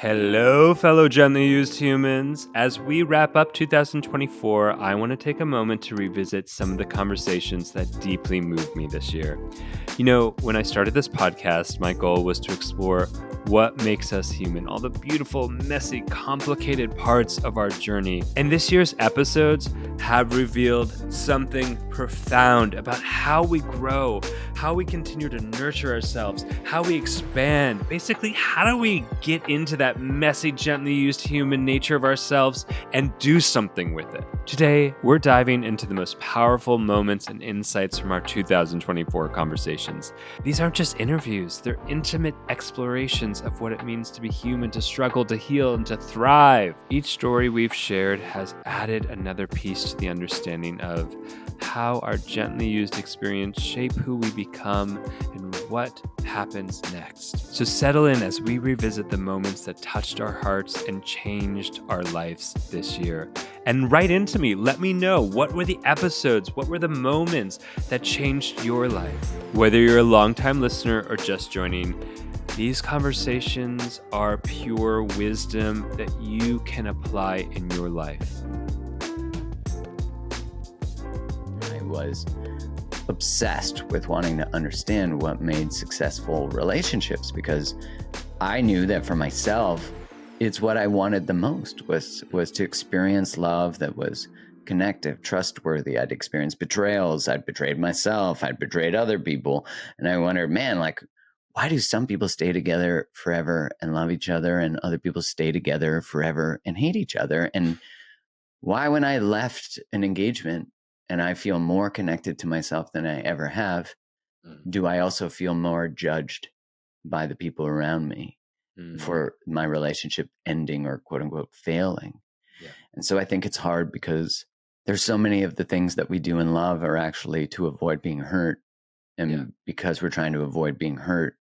Hello, fellow gently used humans. As we wrap up 2024, I want to take a moment to revisit some of the conversations that deeply moved me this year. You know, when I started this podcast, my goal was to explore what makes us human, all the beautiful, messy, complicated parts of our journey. And this year's episodes have revealed something profound about how we grow, how we continue to nurture ourselves, how we expand. Basically, how do we get into that messy, gently used human nature of ourselves and do something with it? Today, we're diving into the most powerful moments and insights from our 2024 conversations. These aren't just interviews, they're intimate explorations of what it means to be human, to struggle, to heal, and to thrive. Each story we've shared has added another piece to the understanding of how our gently used experience shape who we become and what happens next. So settle in as we revisit the moments that touched our hearts and changed our lives this year. And write into me. Let me know, what were the episodes? What were the moments that changed your life? Whether you're a longtime listener or just joining, these conversations are pure wisdom that you can apply in your life. I was obsessed with wanting to understand what made successful relationships, because I knew that for myself, it's what I wanted the most was to experience love that was connective, trustworthy. I'd experienced betrayals. I'd betrayed myself. I'd betrayed other people. And I wondered, man, like, why do some people stay together forever and love each other and other people stay together forever and hate each other? And why, when I left an engagement and I feel more connected to myself than I ever have, do I also feel more judged by the people around me for my relationship ending or quote unquote failing? Yeah. And so I think it's hard because there's so many of the things that we do in love are actually to avoid being hurt. And because we're trying to avoid being hurt,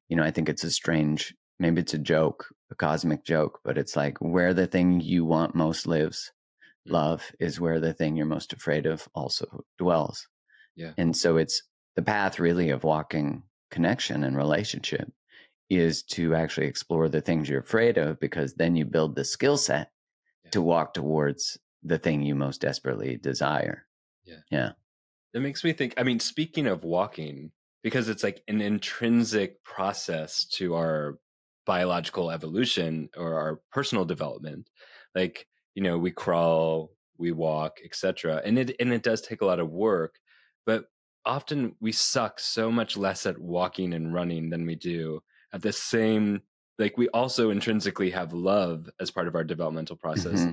you know, I think it's a strange, maybe it's a joke, a cosmic joke, but it's like where the thing you want most lives, love is where the thing you're most afraid of also dwells. Yeah. And so it's the path really of walking connection and relationship is to actually explore the things you're afraid of, because then you build the skill set to walk towards the thing you most desperately desire. Yeah. It makes me think, I mean, speaking of walking, because it's like an intrinsic process to our biological evolution or our personal development. Like, you know, we crawl, we walk, etc. And it does take a lot of work, but often we suck so much less at walking and running than we do at the same, like we also intrinsically have love as part of our developmental process,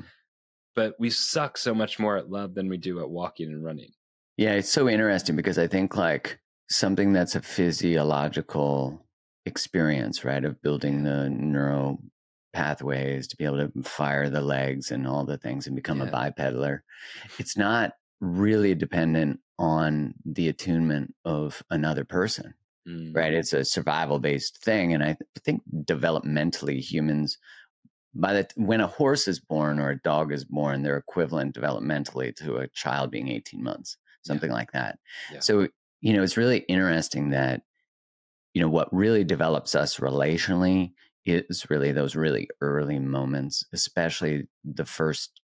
but we suck so much more at love than we do at walking and running. Yeah, it's so interesting because I think like something that's a physiological experience, right, of building the neural pathways to be able to fire the legs and all the things and become a bipedaler, it's not really dependent on the attunement of another person, right? It's a survival-based thing. And I think developmentally humans, when a horse is born or a dog is born, they're equivalent developmentally to a child being 18 months. Something like that. So, you know, it's really interesting that, you know, what really develops us relationally is really those really early moments, especially the first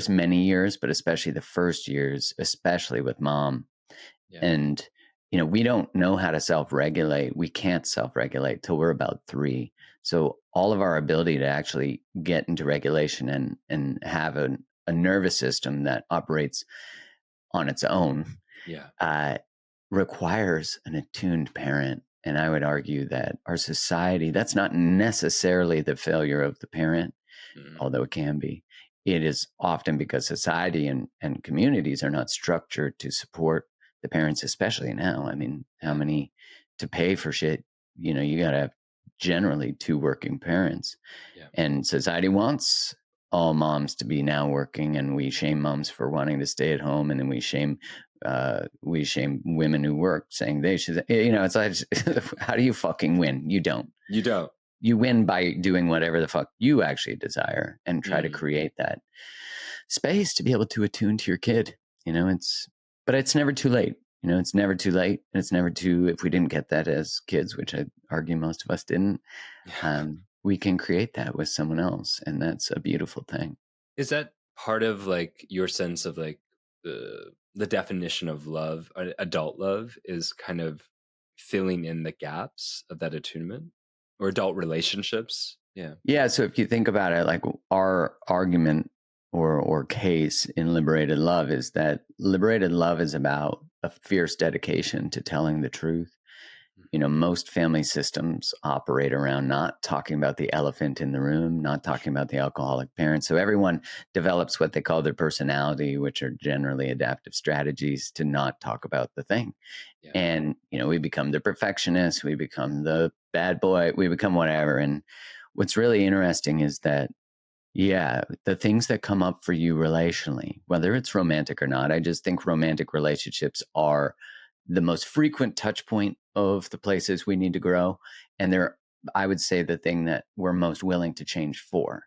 many years, but especially the first years, especially with mom. And, you know, we don't know how to self-regulate. We can't self-regulate till we're about 3. So all of our ability to actually get into regulation and have a nervous system that operates on its own requires an attuned parent. And I would argue that our society, that's not necessarily the failure of the parent, although it can be. It is often because society and communities are not structured to support the parents, especially now. I mean, how many to pay for shit? You know, you got to have generally 2 working parents. And society wants all moms to be now working, and we shame moms for wanting to stay at home, and then we shame women who work, saying they should. You know, it's like, how do you fucking win? You don't. You win by doing whatever the fuck you actually desire and try to create that space to be able to attune to your kid. You know, but it's never too late. You know, it's never too late. And it's never too, if we didn't get that as kids, which I argue most of us didn't, we can create that with someone else. And that's a beautiful thing. Is that part of like your sense of like the definition of love, adult love, is kind of filling in the gaps of that attunement, or adult relationships? Yeah. Yeah. So if you think about it, like our argument or case in liberated love is that liberated love is about a fierce dedication to telling the truth. Most family systems operate around not talking about the elephant in the room, not talking about the alcoholic parent. So everyone develops what they call their personality, which are generally adaptive strategies to not talk about the thing. Yeah. And, we become the perfectionist, we become the bad boy, we become whatever. And what's really interesting is that, yeah, the things that come up for you relationally, whether it's romantic or not, I just think romantic relationships are the most frequent touch point of the places we need to grow. And they're, I would say, the thing that we're most willing to change for.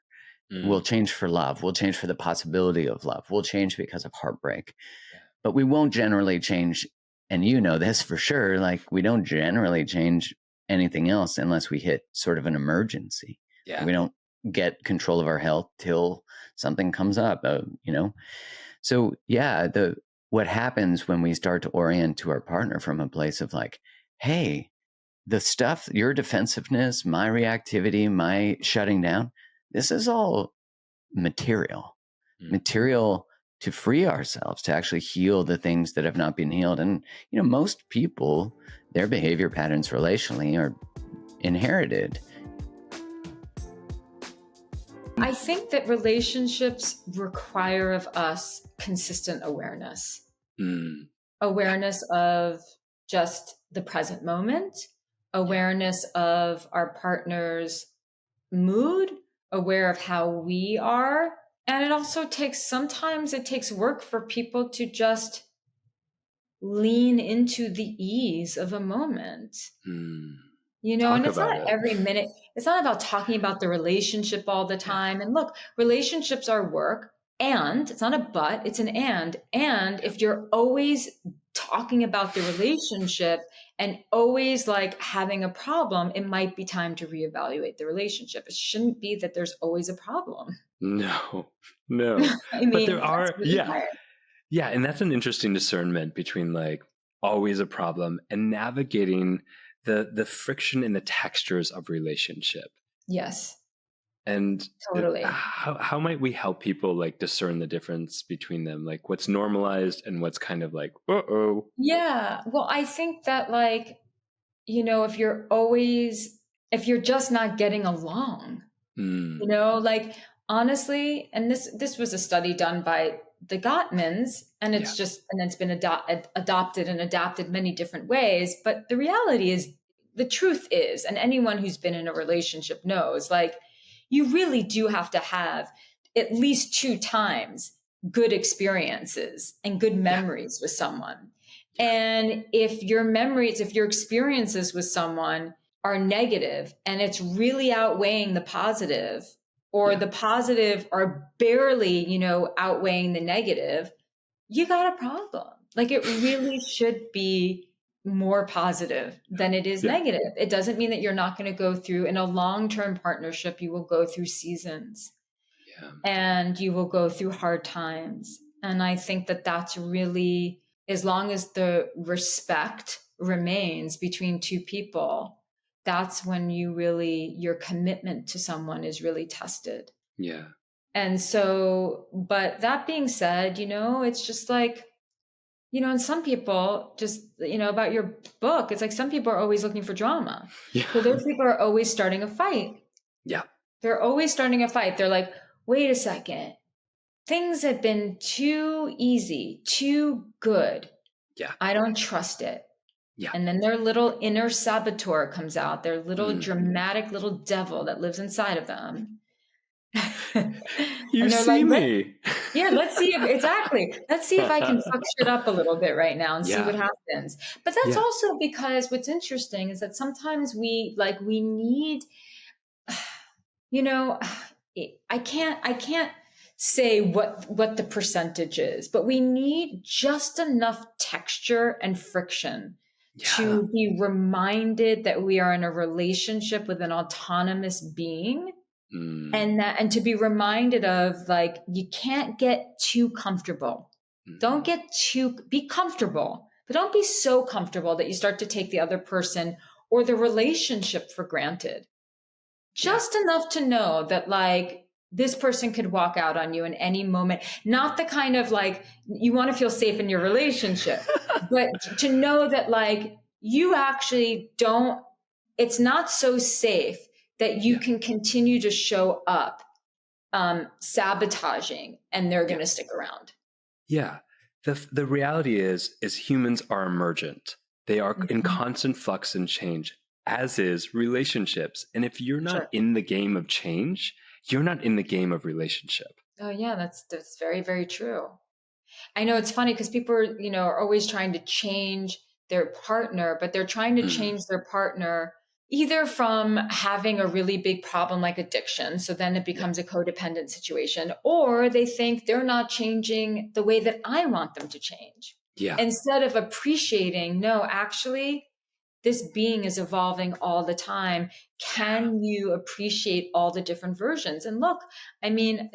We'll change for love. We'll change for the possibility of love. We'll change because of heartbreak. Yeah. But we won't generally change. And you know this for sure. Like, we don't generally change anything else unless we hit sort of an emergency. Yeah. We don't get control of our health till something comes up, So yeah, what happens when we start to orient to our partner from a place of like, hey, the stuff, your defensiveness, my reactivity, my shutting down, this is all material to free ourselves, to actually heal the things that have not been healed. And, most people, their behavior patterns relationally are inherited. I think that relationships require of us consistent awareness. Awareness of just the present moment, awareness of our partner's mood, aware of how we are. And it also sometimes it takes work for people to just lean into the ease of a moment. And it's not every minute. It's not about talking about the relationship all the time. And look, relationships are work, and it's not a but, it's an and. And if you're always talking about the relationship and always like having a problem, it might be time to reevaluate the relationship. It shouldn't be that there's always a problem. No. I mean, but there are, really hard. Yeah. And that's an interesting discernment between like always a problem and navigating the friction and the textures of relationship. Yes. And totally. How might we help people like discern the difference between them? Like what's normalized and what's kind of like, uh-oh. Yeah. Well, I think that like, if you're just not getting along, like honestly, and this was a study done by the Gottmans, and it's been adopted and adapted many different ways. But the reality is, the truth is, and anyone who's been in a relationship knows, like, you really do have to have at least 2 times good experiences and good memories with someone. And if your experiences with someone are negative and it's really outweighing the positive, or the positive are barely, outweighing the negative, you got a problem. Like, it really should be more positive than it is negative. It doesn't mean that you're not going to go through, in a long-term partnership, you will go through seasons and you will go through hard times. And I think that that's really, as long as the respect remains between 2 people, that's when your commitment to someone is really tested. Yeah. And so, but that being said, it's just like, and some people just, about your book, it's like some people are always looking for drama. Yeah. So those people are always starting a fight. Yeah. They're always starting a fight. They're like, wait a second. Things have been too easy, too good. Yeah. I don't trust it. Yeah. And then their little inner saboteur comes out, their little dramatic little devil that lives inside of them. You see me. Let's see Let's see if I can fuck shit up a little bit right now and see what happens. But that's also because what's interesting is that sometimes we need, I can't say what the percentage is, but we need just enough texture and friction to be reminded that we are in a relationship with an autonomous being. And to be reminded of, like, you can't get too comfortable. Don't be comfortable, but don't be so comfortable that you start to take the other person or the relationship for granted. Just enough to know that, like, this person could walk out on you in any moment. Not the kind of, like, you want to feel safe in your relationship, but to know that, like, you actually don't, it's not so safe that you can continue to show up sabotaging, and they're going to stick around. Yeah. The reality is humans are emergent. They are in constant flux and change, as is relationships. And if you're not in the game of change, you're not in the game of relationship. Oh yeah, that's very, very true. I know it's funny because people are, are always trying to change their partner, but they're trying to change their partner either from having a really big problem like addiction, so then it becomes a codependent situation, or they think they're not changing the way that I want them to change. Yeah. Instead of appreciating, no, actually, this being is evolving all the time. Can you appreciate all the different versions? And look, I mean,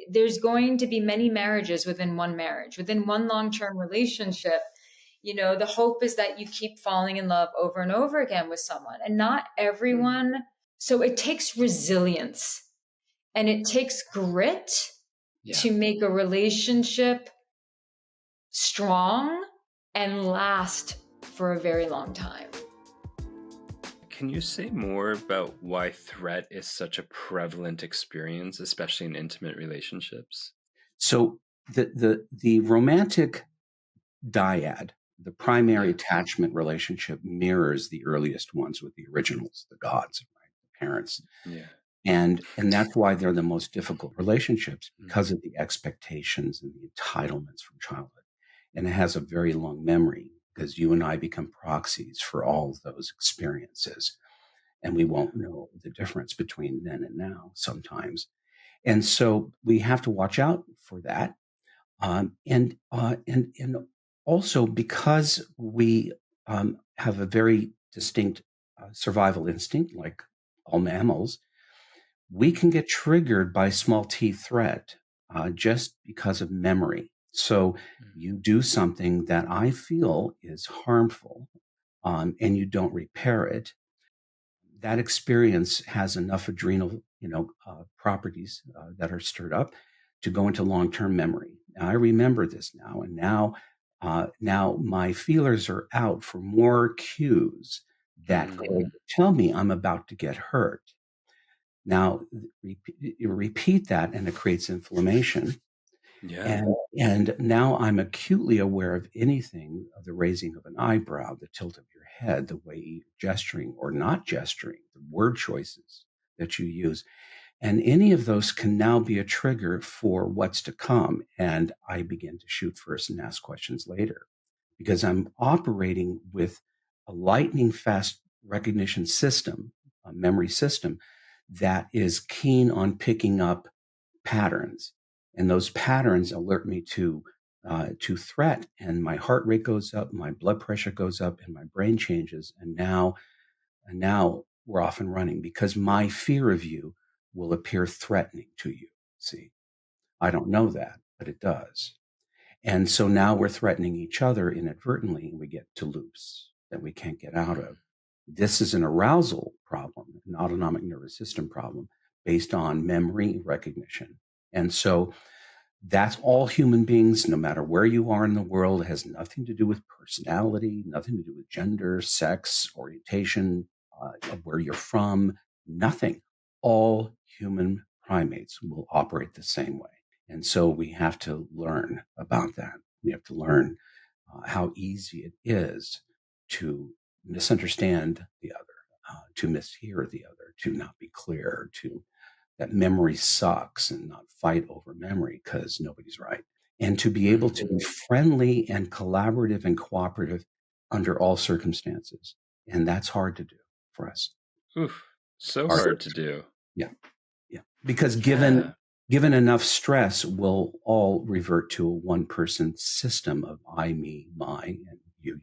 there's going to be many marriages within one marriage, within one long-term relationship. The hope is that you keep falling in love over and over again with someone, and not everyone. So it takes resilience and it takes grit to make a relationship strong and last for a very long time. Can you say more about why threat is such a prevalent experience, especially in intimate relationships? So the romantic dyad, the primary attachment relationship, mirrors the earliest ones with the originals, the gods, right? The parents. Yeah. And that's why they're the most difficult relationships, because of the expectations and the entitlements from childhood. And it has a very long memory, because you and I become proxies for all of those experiences. And we won't know the difference between then and now sometimes. And so we have to watch out for that. And also, because we have a very distinct survival instinct, like all mammals, we can get triggered by small t threat just because of memory. So you do something that I feel is harmful, and you don't repair it. That experience has enough adrenal, properties that are stirred up to go into long-term memory. Now, I remember this now, and now my feelers are out for more cues that tell me I'm about to get hurt. Now, you repeat that, and it creates inflammation. Yeah. And now I'm acutely aware of anything, of the raising of an eyebrow, the tilt of your head, the way you're gesturing or not gesturing, the word choices that you use. And any of those can now be a trigger for what's to come. And I begin to shoot first and ask questions later, because I'm operating with a lightning fast recognition system, a memory system that is keen on picking up patterns. And those patterns alert me to threat, and my heart rate goes up, my blood pressure goes up, and my brain changes. And now we're off and running, because my fear of you will appear threatening to you. See, I don't know that, but it does. And so now we're threatening each other inadvertently, and we get to loops that we can't get out of. This is an arousal problem, an autonomic nervous system problem based on memory recognition. And so that's all human beings, no matter where you are in the world. It has nothing to do with personality, nothing to do with gender, sex, orientation, where you're from, nothing. All human primates will operate the same way. And so we have to learn about that. We have to learn how easy it is to misunderstand the other, to mishear the other, to not be clear, that memory sucks, and not fight over memory because nobody's right. And to be able to be friendly and collaborative and cooperative under all circumstances. And that's hard to do for us. Oof, so hard to do. Yeah. Yeah. Because given enough stress, we'll all revert to a one-person system of I, me, my, and you.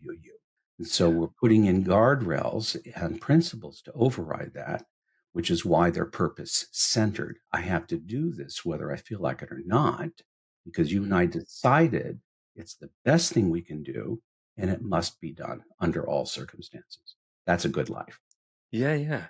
And so we're putting in guardrails and principles to override that, which is why they're purpose centered. I have to do this whether I feel like it or not, because you and I decided it's the best thing we can do, and it must be done under all circumstances. That's a good life. Yeah.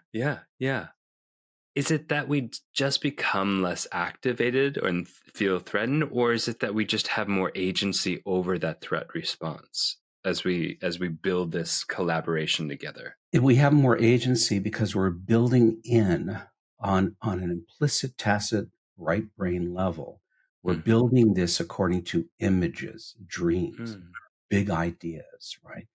Is it that we just become less activated and feel threatened, or is it that we just have more agency over that threat response as we build this collaboration together? We have more agency because we're building in on an implicit, tacit, right brain level. We're building this according to images, dreams, big ideas, right?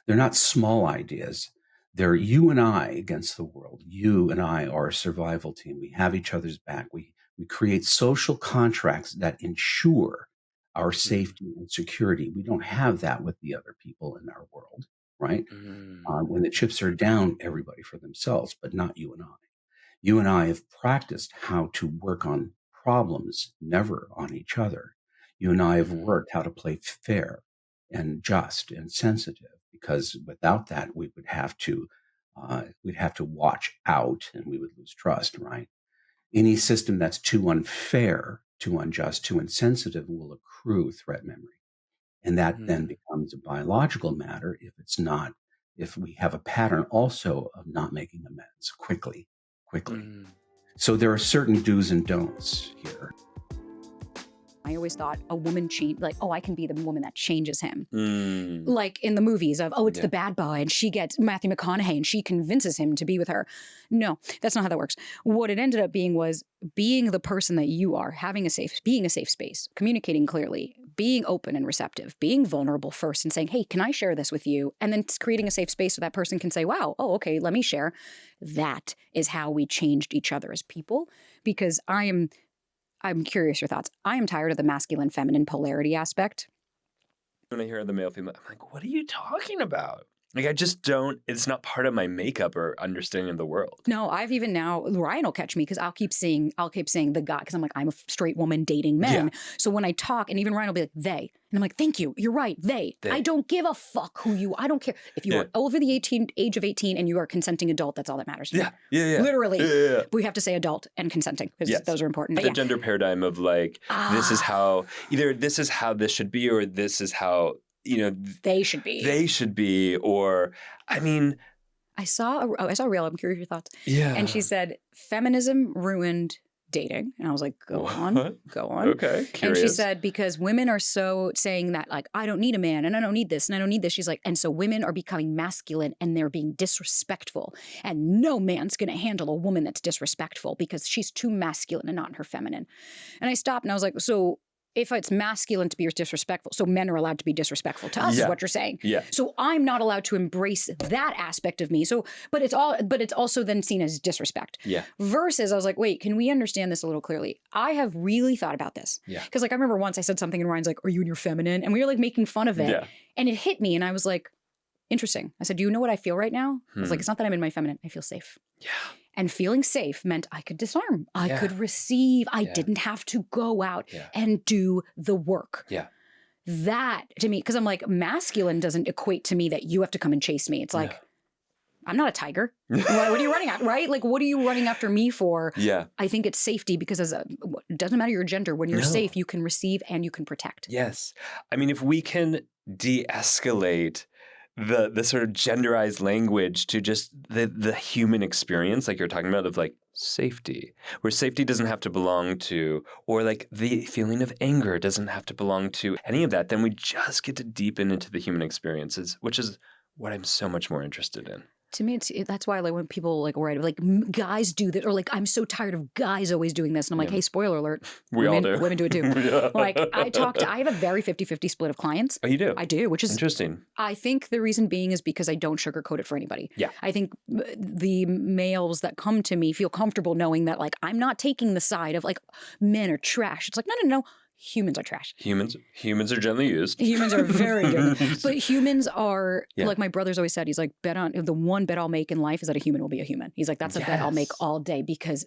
They're not small ideas. They're you and I against the world. You and I are a survival team. We have each other's back. We create social contracts that ensure our safety and security. We don't have that with the other people in our world, right? When the chips are down, everybody for themselves, but not you and I. You and I have practiced how to work on problems, never on each other. You and I have worked how to play fair and just and sensitive, because without that, we would have to watch out and we would lose trust, right? Any system that's too unfair, too unjust, too insensitive will accrue threat memory. And that then becomes a biological matter if we have a pattern also of not making amends quickly. So there are certain do's and don'ts here. I always thought a woman like, oh, I can be the woman that changes him. Like in the movies of, it's the bad boy and she gets Matthew McConaughey and she convinces him to be with her. No, that's not how that works. What it ended up being was being the person that you are, being a safe space, communicating clearly, being open and receptive, being vulnerable first and saying, hey, can I share this with you? And then creating a safe space so that person can say, wow, okay, let me share. That is how we changed each other as people, because I'm curious your thoughts. I am tired of the masculine feminine polarity aspect. When I hear the male female, I'm like, what are you talking about? Like, I just don't, it's not part of my makeup or understanding of the world. No, I've even now, Ryan will catch me because I'll keep saying the guy, because I'm like, I'm a straight woman dating men. Yeah. So when I talk, and even Ryan will be like, they. And I'm like, thank you. You're right. They. I don't give a fuck who you, I don't care. If you are over the age of 18 and you are a consenting adult, that's all that matters to me. Yeah. Literally. Yeah. But we have to say adult and consenting because those are important. The gender paradigm of like, this is how, either this is how this should be, or this is how, they should be, or, I mean, I saw a reel. I'm curious your thoughts. Yeah. And she said, feminism ruined dating. And I was like, go on. Okay. Curious. And she said, because women are so saying that, like, I don't need a man and I don't need this and I don't need this. She's like, and so women are becoming masculine and they're being disrespectful. And no man's going to handle a woman that's disrespectful because she's too masculine and not in her feminine. And I stopped and I was like, so if it's masculine to be disrespectful, so men are allowed to be disrespectful to us, is what you're saying. Yeah. So I'm not allowed to embrace that aspect of me. So, but it's also then seen as disrespect. Yeah. Versus, I was like, wait, can we understand this a little clearly? I have really thought about this. Yeah. Because like I remember once I said something and Ryan's like, are you in your feminine? And we were like making fun of it. Yeah. And it hit me and I was like, interesting. I said, do you know what I feel right now? I was like, it's not that I'm in my feminine. I feel safe. Yeah. And feeling safe meant I could disarm. I could receive. I didn't have to go out and do the work. Yeah. That to me, because I'm like, masculine doesn't equate to me that you have to come and chase me. It's like, I'm not a tiger. What are you running at? Right? Like, what are you running after me for? Yeah. I think it's safety because it doesn't matter your gender. When you're safe, you can receive and you can protect. Yes. I mean, if we can de-escalate the sort of genderized language to just the human experience, like you're talking about, of like safety, where safety doesn't have to belong to, or like the feeling of anger doesn't have to belong to any of that, then we just get to deepen into the human experiences, which is what I'm so much more interested in. To me, that's why like when people like write like guys do that, or like I'm so tired of guys always doing this, and I'm like, hey, spoiler alert, all do. Women do it too. Like I have a very 50-50 split of clients. Oh, you do? I do, which is interesting. I think the reason being is because I don't sugarcoat it for anybody. Yeah. I think the males that come to me feel comfortable knowing that like I'm not taking the side of like men are trash. It's like no. Humans are trash. Humans are generally used. Humans are very good. But humans are, like my brother's always said, he's like, the one bet I'll make in life is that a human will be a human. He's like, that's a bet I'll make all day because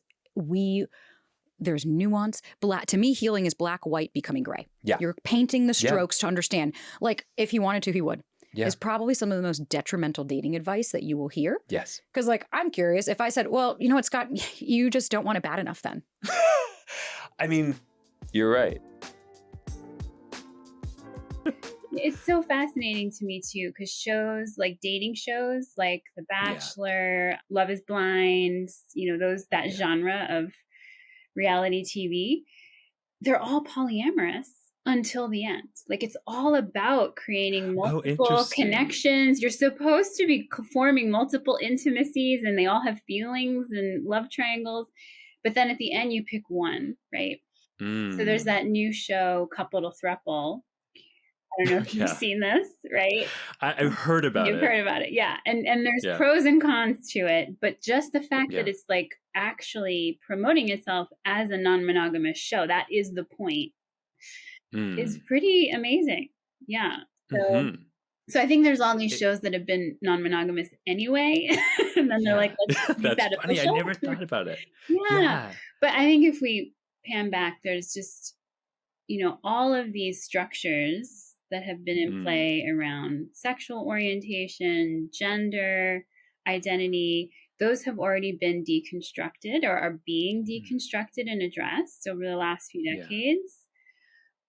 there's nuance. To me, healing is black, white, becoming gray. Yeah. You're painting the strokes to understand. Like if he wanted to, he would. is probably some of the most detrimental dating advice that you will hear. Yes. Because like, I'm curious if I said, well, you know what, Scott, you just don't want it bad enough then. I mean, you're right. It's so fascinating to me too, because shows like dating shows like The Bachelor, Love is Blind, you know, that genre of reality TV, they're all polyamorous until the end. Like it's all about creating multiple connections. You're supposed to be forming multiple intimacies, and they all have feelings and love triangles. But then at the end, you pick one, right? So there's that new show, Couple to Thruple. I don't know if you've seen this, right? I've heard about it. You've heard about it, yeah. And there's pros and cons to it, but just the fact that it's like actually promoting itself as a non-monogamous show, that is the point, is pretty amazing. Yeah. So I think there's all these shows that have been non-monogamous anyway, and then they're like, let's make that funny. official. I never thought about it. Yeah. But I think if we pan back, there's just, you know, all of these structures that have been in play around sexual orientation, gender, identity, those have already been deconstructed or are being deconstructed and addressed over the last few decades.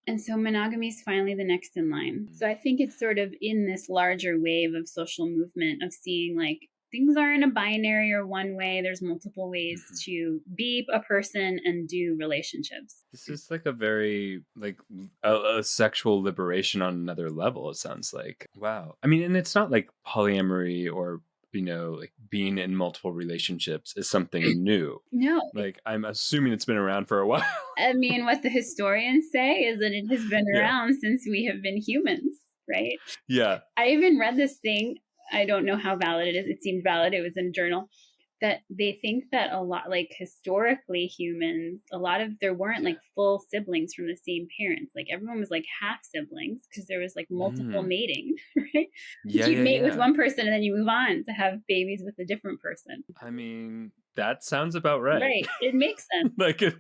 And so monogamy is finally the next in line. So I think it's sort of in this larger wave of social movement of seeing like things aren't a binary or one way. There's multiple ways to be a person and do relationships. This is like a very like a sexual liberation on another level, it sounds like. Wow. I mean, and it's not like polyamory or, you know, like being in multiple relationships is something new. No. Like I'm assuming it's been around for a while. I mean, what the historians say is that it has been around since we have been humans, right? Yeah. I even read this thing. I don't know how valid it is. It seemed valid. It was in a journal that they think that a lot, like historically humans, there weren't like full siblings from the same parents. Like everyone was like half siblings because there was like multiple mating, right? You mate with one person and then you move on to have babies with a different person. I mean, that sounds about right. Right. It makes sense. Like it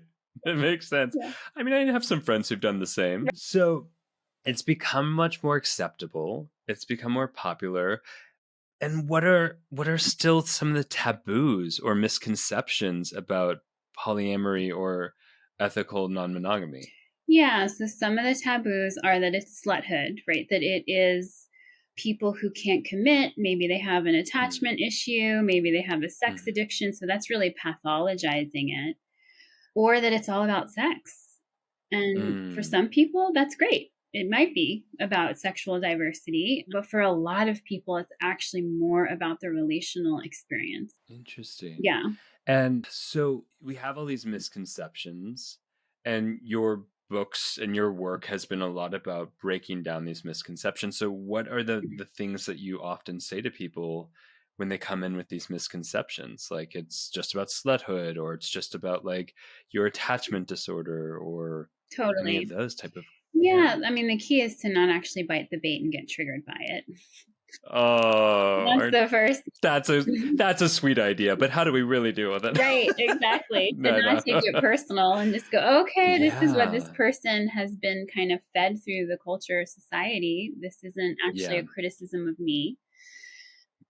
makes sense. Yeah. I mean, I have some friends who've done the same. Right. So it's become much more acceptable. It's become more popular. And what are still some of the taboos or misconceptions about polyamory or ethical non-monogamy? Yeah, so some of the taboos are that it's sluthood, right? That it is people who can't commit. Maybe they have an attachment issue. Maybe they have a sex addiction. So that's really pathologizing it. Or that it's all about sex. And for some people, that's great. It might be about sexual diversity, but for a lot of people, it's actually more about the relational experience. Interesting. Yeah. And so we have all these misconceptions, and your books and your work has been a lot about breaking down these misconceptions. So what are the things that you often say to people when they come in with these misconceptions? Like it's just about sluthood, or it's just about like your attachment disorder, or any of those type of... Yeah, I mean, the key is to not actually bite the bait and get triggered by it. Oh, that's the first. That's a sweet idea, but how do we really deal with it? Right, exactly. Not take it personal and just go, okay, this is what this person has been kind of fed through the culture or society. This isn't actually a criticism of me.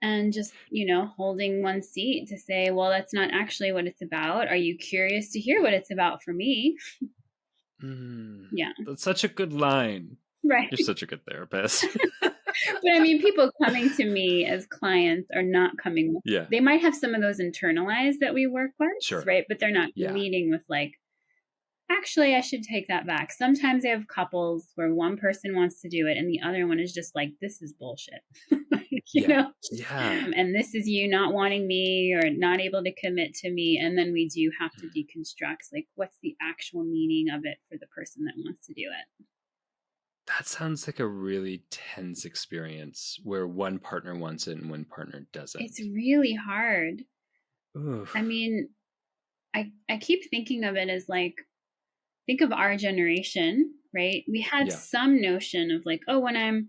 And just, you know, holding one seat to say, well, that's not actually what it's about. Are you curious to hear what it's about for me? Yeah. That's such a good line. Right. You're such a good therapist. But I mean, people coming to me as clients are not coming. They might have some of those internalized that we work with, right? But they're not leading with like, actually, I should take that back. Sometimes I have couples where one person wants to do it and the other one is just like, this is bullshit. you know? Yeah. And this is you not wanting me or not able to commit to me. And then we do have to deconstruct, like, what's the actual meaning of it for the person that wants to do it? That sounds like a really tense experience where one partner wants it and one partner doesn't. It's really hard. Oof. I mean, I keep thinking of it as like, think of our generation, right? We had some notion of like, oh, when I'm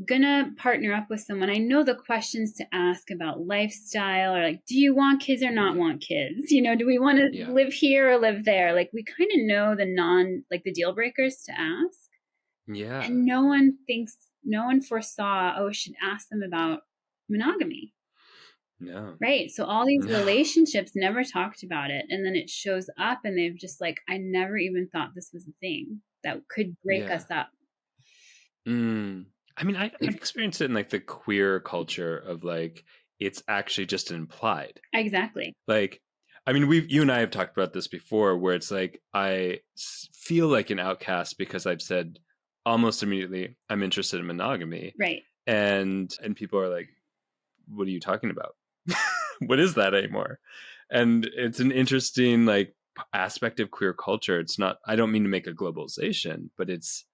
gonna partner up with someone, I know the questions to ask about lifestyle, or like, do you want kids or not want kids? You know, do we want to live here or live there? Like, we kind of know the deal breakers to ask. Yeah. And no one thinks no one foresaw, oh, I should ask them about monogamy. No. Right. So all these relationships never talked about it. And then it shows up and they've just like, I never even thought this was a thing that could break us up. I mean, I've experienced it in like the queer culture of like, it's actually just implied. Exactly. Like, I mean, you and I have talked about this before, where it's like, I feel like an outcast because I've said almost immediately, I'm interested in monogamy. Right. And people are like, what are you talking about? What is that anymore? And it's an interesting like aspect of queer culture. It's not, I don't mean to make a globalization, but it's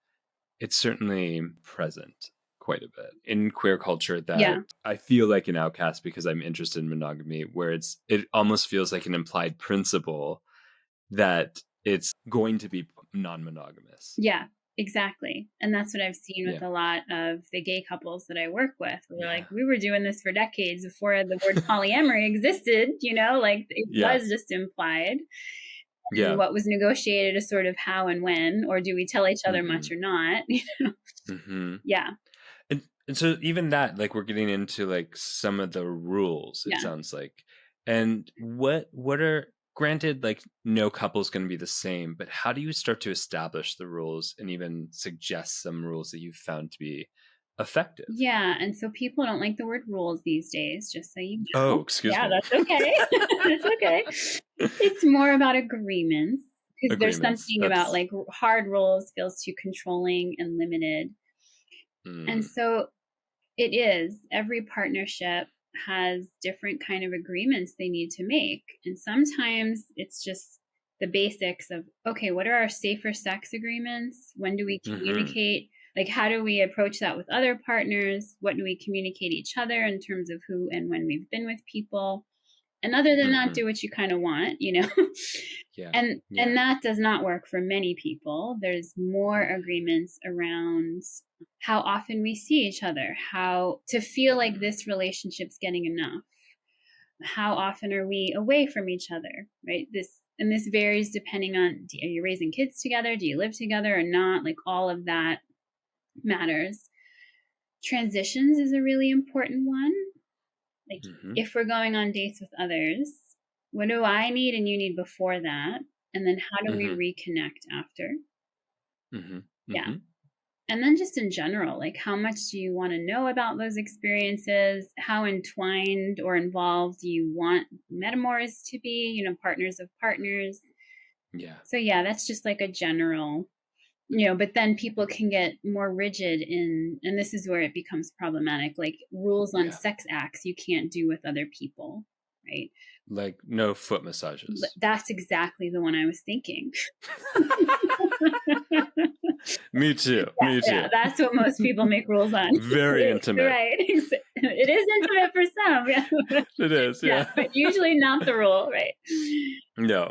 certainly present quite a bit in queer culture that I feel like an outcast because I'm interested in monogamy, where it almost feels like an implied principle that it's going to be non-monogamous. Yeah, exactly. And that's what I've seen with a lot of the gay couples that I work with. We're like, we were doing this for decades before the word polyamory existed, you know, like it was just implied. And what was negotiated is sort of how and when, or do we tell each other much or not? You know? Yeah. And so even that, like we're getting into like some of the rules, it sounds like. And what are, granted, like no couple is going to be the same, but how do you start to establish the rules and even suggest some rules that you've found to be effective? Yeah, and so people don't like the word rules these days, just so you know. Oh, excuse me. Yeah, that's okay. That's okay. It's more about agreements, because there's something about like hard rules feels too controlling and limited. And so it is, every partnership has different kind of agreements they need to make. And sometimes it's just the basics of, okay, what are our safer sex agreements? When do we communicate? Like, how do we approach that with other partners? What do we communicate each other in terms of who and when we've been with people? And other than that, do what you kind of want, you know? And that does not work for many people. There's more agreements around how often we see each other, how to feel like this relationship's getting enough. How often are we away from each other, right? This varies depending on, are you raising kids together? Do you live together or not? Like all of that matters. Transitions is a really important one. Like if we're going on dates with others, what do I need and you need before that? And then how do we reconnect after? Yeah. And then just in general, like how much do you want to know about those experiences? How entwined or involved do you want metamors to be, you know, partners of partners? Yeah. So yeah, that's just like a general, you know, but then people can get more rigid in, and this is where it becomes problematic, like rules on sex acts you can't do with other people, right? Like no foot massages. That's exactly the one I was thinking. Me too. Me too. Yeah, that's what most people make rules on. Very intimate. Right. It is intimate for some. Yeah. It is, yeah. But usually not the rule, right? No.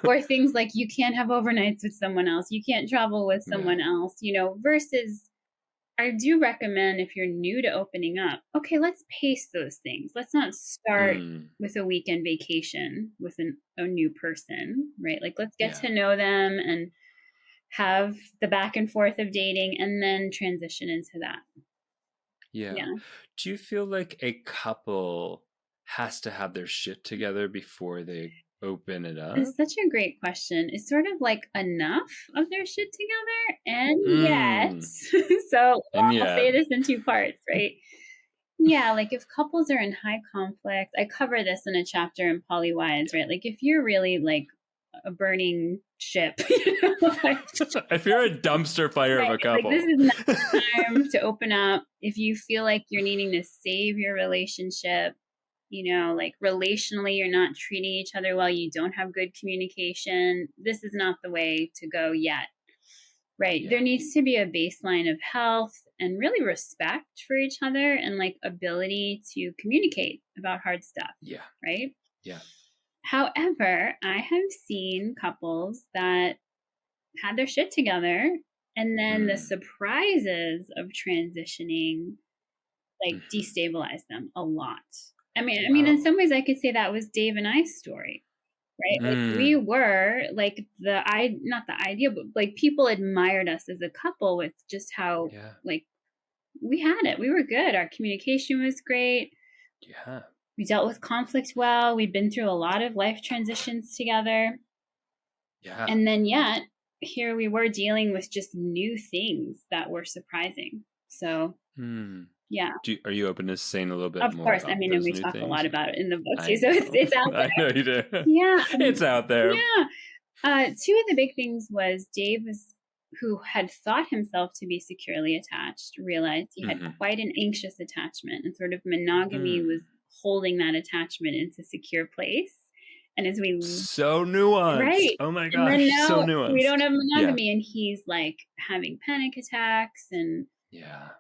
Or things like you can't have overnights with someone else. You can't travel with someone else, you know, versus I do recommend if you're new to opening up, okay, let's pace those things. Let's not start with a weekend vacation with a new person, right? Like let's get to know them and have the back and forth of dating and then transition into that. Yeah. Do you feel like a couple has to have their shit together before they open it up? It's such a great question. It's sort of like enough of their shit together and yet. So I'll say this in two parts, right? Yeah, like if couples are in high conflict, I cover this in a chapter in Polywise, right? Like if you're really like a burning ship, you know, like, if you're a dumpster fire of a couple, like this is not the time to open up. If you feel like you're needing to save your relationship, you know, like relationally, you're not treating each other well, you don't have good communication, this is not the way to go yet, right? There needs to be a baseline of health and really respect for each other and like ability to communicate about hard stuff. Yeah. Right? Yeah. However, I have seen couples that had their shit together and then the surprises of transitioning like destabilized them a lot. I mean, in some ways I could say that was Dave and I's story, right? Like we were like not the idea, but like people admired us as a couple with just how like we had it. We were good. Our communication was great. Yeah. We dealt with conflict well. We'd been through a lot of life transitions together. Yeah. And then yet, here we were dealing with just new things that were surprising. So, yeah. Are you open to saying a little bit more? Of course. About I mean, and we talk things? A lot about it in the book too. So it's out there. I know you do. Yeah. It's out there. Yeah. Two of the big things was Dave who had thought himself to be securely attached, realized he had quite an anxious attachment, and sort of monogamy was holding that attachment into secure place. And as we so nuanced, right? Oh my gosh, so nuanced. We don't have monogamy, and he's like having panic attacks and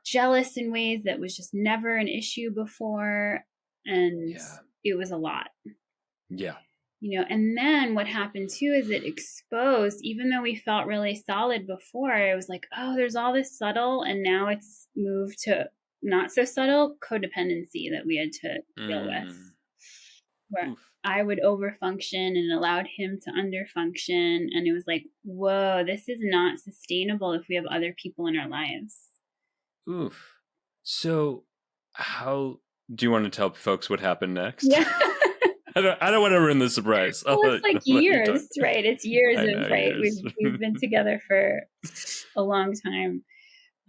jealous in ways that was just never an issue before, and it was a lot. Yeah. And then what happened too is it exposed, even though we felt really solid before, it was like, oh, there's all this subtle, and now it's moved to not so subtle codependency that we had to deal with. Where I would overfunction and allowed him to underfunction. And it was like, whoa, this is not sustainable if we have other people in our lives. Oof. So how do you want to tell folks what happened next? Yeah. I don't want to ruin the surprise. Well, it's like years, right? It's years of, right? We've been together for a long time.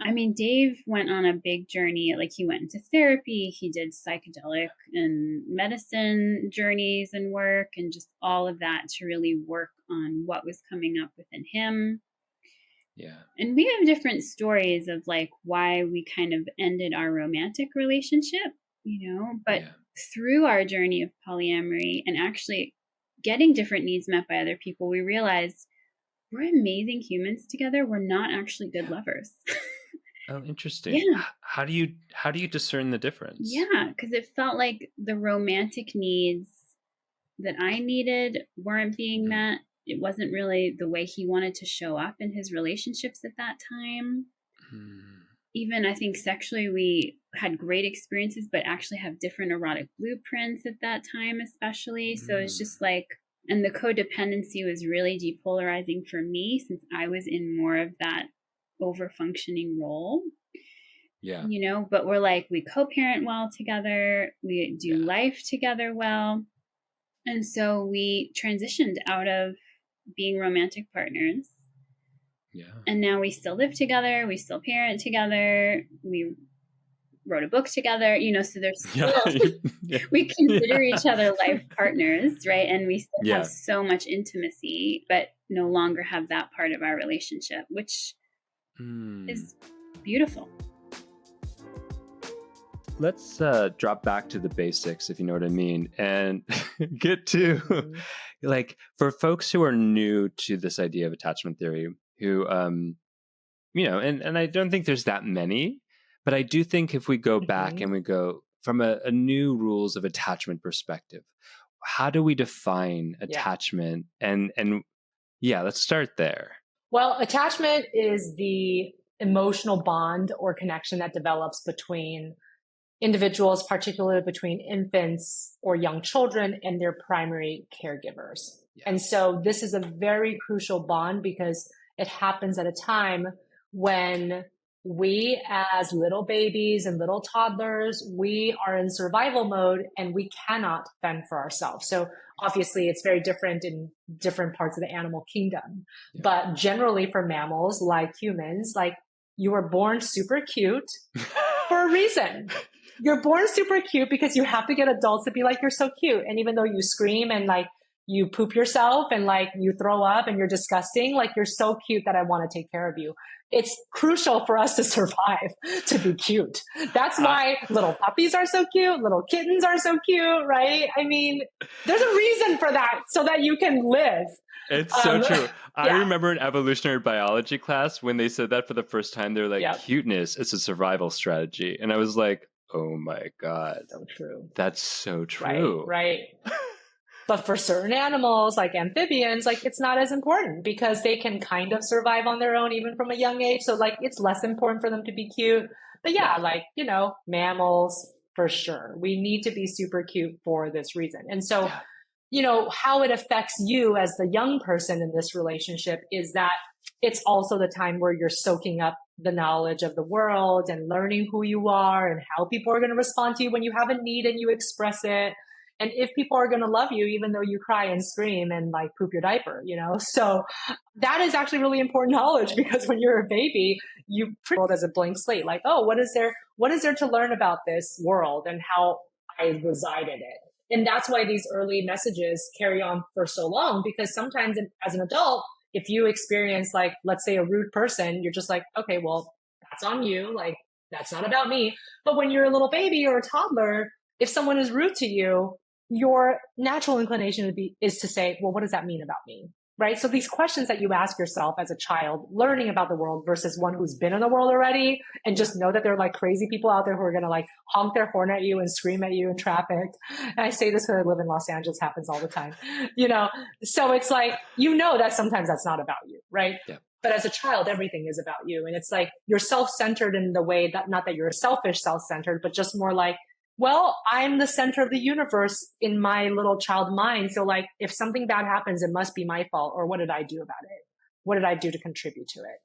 I mean, Dave went on a big journey. Like, he went into therapy, he did psychedelic and medicine journeys and work, and just all of that to really work on what was coming up within him. Yeah. And we have different stories of like why we kind of ended our romantic relationship, but through our journey of polyamory and actually getting different needs met by other people, we realized we're amazing humans together. We're not actually good lovers. Oh, interesting. Yeah. How do you discern the difference? Yeah, because it felt like the romantic needs that I needed weren't being met. It wasn't really the way he wanted to show up in his relationships at that time. Even I think sexually we had great experiences, but actually have different erotic blueprints at that time, especially. So it's just like, and the codependency was really depolarizing for me since I was in more of that over-functioning role. Yeah. But we're like, we co-parent well together, we do life together well. And so we transitioned out of being romantic partners. Yeah. And now we still live together, we still parent together, we wrote a book together, so there's still, we consider each other life partners, right? And we still have so much intimacy, but no longer have that part of our relationship, which is beautiful. Let's drop back to the basics, if you know what I mean, and get to like, for folks who are new to this idea of attachment theory, who, and I don't think there's that many, but I do think if we go back and we go from a new rules of attachment perspective, how do we define attachment? And let's start there. Well, attachment is the emotional bond or connection that develops between individuals, particularly between infants or young children and their primary caregivers. And so this is a very crucial bond because it happens at a time when we as little babies and little toddlers, we are in survival mode and we cannot fend for ourselves. So obviously it's very different in different parts of the animal kingdom. But generally for mammals like humans, like, you were born super cute for a reason. You're born super cute because you have to get adults to be like, you're so cute. And even though you scream and like you poop yourself and like you throw up and you're disgusting, like, you're so cute that I want to take care of you. It's crucial for us to survive, to be cute. That's why little puppies are so cute. Little kittens are so cute, right? I mean, there's a reason for that so that you can live. It's so true. I remember in evolutionary biology class when they said that for the first time, they're like, cuteness is a survival strategy. And I was like, oh my God. So true. That's so true. Right. But for certain animals like amphibians, like, it's not as important because they can kind of survive on their own even from a young age. So like, it's less important for them to be cute. But like, mammals, for sure. We need to be super cute for this reason. And so, how it affects you as the young person in this relationship is that it's also the time where you're soaking up the knowledge of the world and learning who you are and how people are going to respond to you when you have a need and you express it. And if people are going to love you, even though you cry and scream and like poop your diaper, you know? So that is actually really important knowledge, because when you're a baby, you pretty much as a blank slate, like, oh, what is there to learn about this world and how I reside in it? And that's why these early messages carry on for so long, because sometimes as an adult, if you experience, like, let's say a rude person, you're just like, okay, well, that's on you. Like, that's not about me. But when you're a little baby or a toddler, if someone is rude to you, your natural inclination is to say, well, what does that mean about me? Right? So these questions that you ask yourself as a child, learning about the world versus one who's been in the world already and just know that there are like crazy people out there who are going to like honk their horn at you and scream at you in traffic. And I say this because I live in Los Angeles, happens all the time, you know? So it's like, you know, that sometimes that's not about you, right? Yeah. But as a child, everything is about you. And it's like, you're self-centered in the way that, not that you're selfish, self-centered, but just more like, well, I'm the center of the universe in my little child mind. So like, if something bad happens, it must be my fault. Or what did I do about it? What did I do to contribute to it?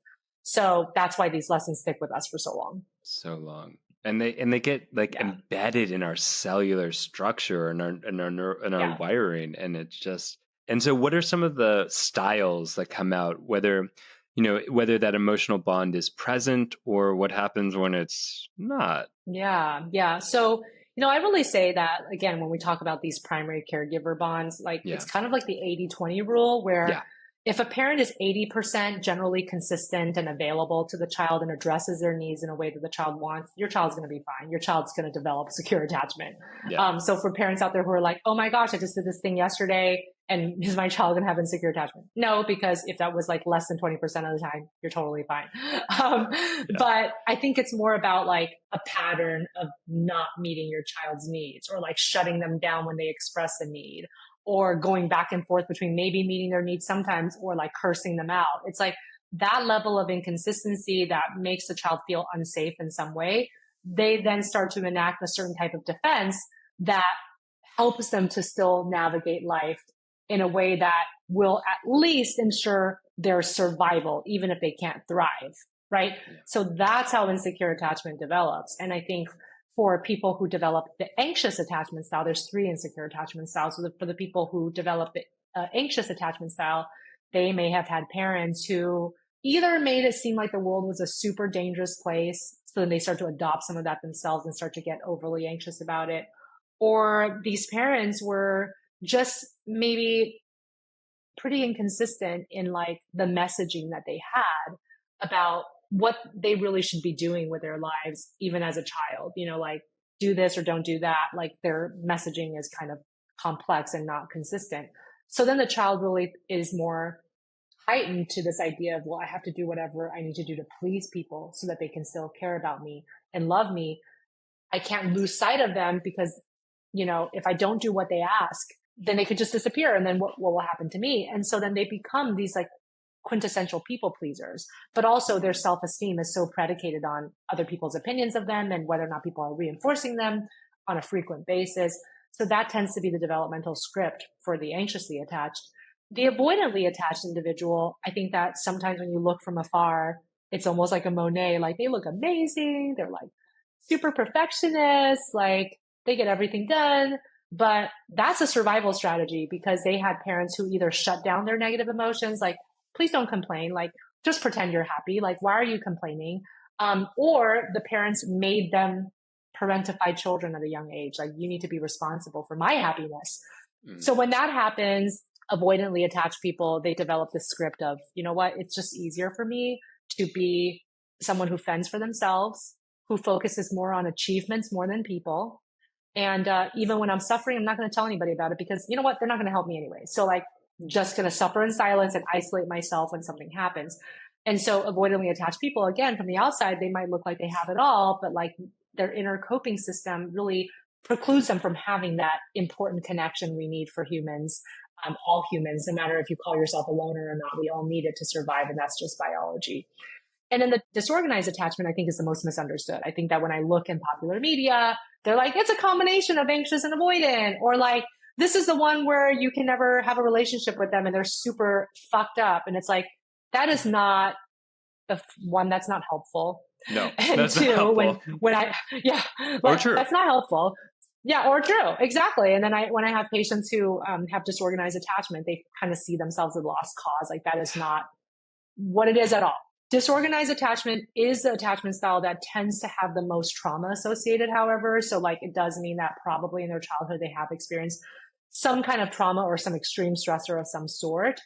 So that's why these lessons stick with us for so long. So long. And they get like embedded in our cellular structure and our wiring. And it's just, and so what are some of the styles that come out, whether that emotional bond is present or what happens when it's not? Yeah. So, I really say that, again, when we talk about these primary caregiver bonds, like it's kind of like the 80-20 rule, where if a parent is 80% generally consistent and available to the child and addresses their needs in a way that the child wants, your child's going to be fine. Your child's going to develop secure attachment. So for parents out there who are like, oh my gosh, I just did this thing yesterday, and is my child going to have insecure attachment? No, because if that was like less than 20% of the time, you're totally fine. But I think it's more about like a pattern of not meeting your child's needs, or like shutting them down when they express a need, or going back and forth between maybe meeting their needs sometimes or like cursing them out. It's like that level of inconsistency that makes the child feel unsafe in some way. They then start to enact a certain type of defense that helps them to still navigate life in a way that will at least ensure their survival, even if they can't thrive, right? So that's how insecure attachment develops. And I think for people who develop the anxious attachment style, there's 3 insecure attachment styles. So for the people who develop the anxious attachment style, they may have had parents who either made it seem like the world was a super dangerous place, so then they start to adopt some of that themselves and start to get overly anxious about it. Or these parents were just maybe pretty inconsistent in like the messaging that they had about what they really should be doing with their lives, even as a child, like do this or don't do that. Like their messaging is kind of complex and not consistent. So then the child really is more heightened to this idea of, well, I have to do whatever I need to do to please people so that they can still care about me and love me. I can't lose sight of them because, if I don't do what they ask, then they could just disappear. And then what will happen to me? And so then they become these like quintessential people pleasers, but also their self-esteem is so predicated on other people's opinions of them and whether or not people are reinforcing them on a frequent basis. So that tends to be the developmental script for the anxiously attached. The avoidantly attached individual, I think that sometimes when you look from afar, it's almost like a Monet, like they look amazing. They're like super perfectionists, like they get everything done. But that's a survival strategy because they had parents who either shut down their negative emotions, like, please don't complain, like, just pretend you're happy. Like, why are you complaining? Or the parents made them parentified children at a young age. Like, you need to be responsible for my happiness. So when that happens, avoidantly attached people, they develop this script of, you know what, it's just easier for me to be someone who fends for themselves, who focuses more on achievements more than people. And even when I'm suffering, I'm not going to tell anybody about it because you know what? They're not going to help me anyway. So like, just going to suffer in silence and isolate myself when something happens. And so avoidantly attached people, again, from the outside, they might look like they have it all, but like their inner coping system really precludes them from having that important connection we need for humans, all humans, no matter if you call yourself a loner or not, we all need it to survive. And that's just biology. And then the disorganized attachment, I think, is the most misunderstood. I think that when I look in popular media, they're like, it's a combination of anxious and avoidant, or like, this is the one where you can never have a relationship with them and they're super fucked up. And it's like, that is not one, that's not helpful. No, And that's two, not helpful. when I, yeah, Or true. that's not helpful. Yeah, or true. Exactly. And then when I have patients who have disorganized attachment, they kind of see themselves as a lost cause. Like that is not what it is at all. Disorganized attachment is the attachment style that tends to have the most trauma associated, however. So like it does mean that probably in their childhood, they have experienced some kind of trauma or some extreme stressor of some sort.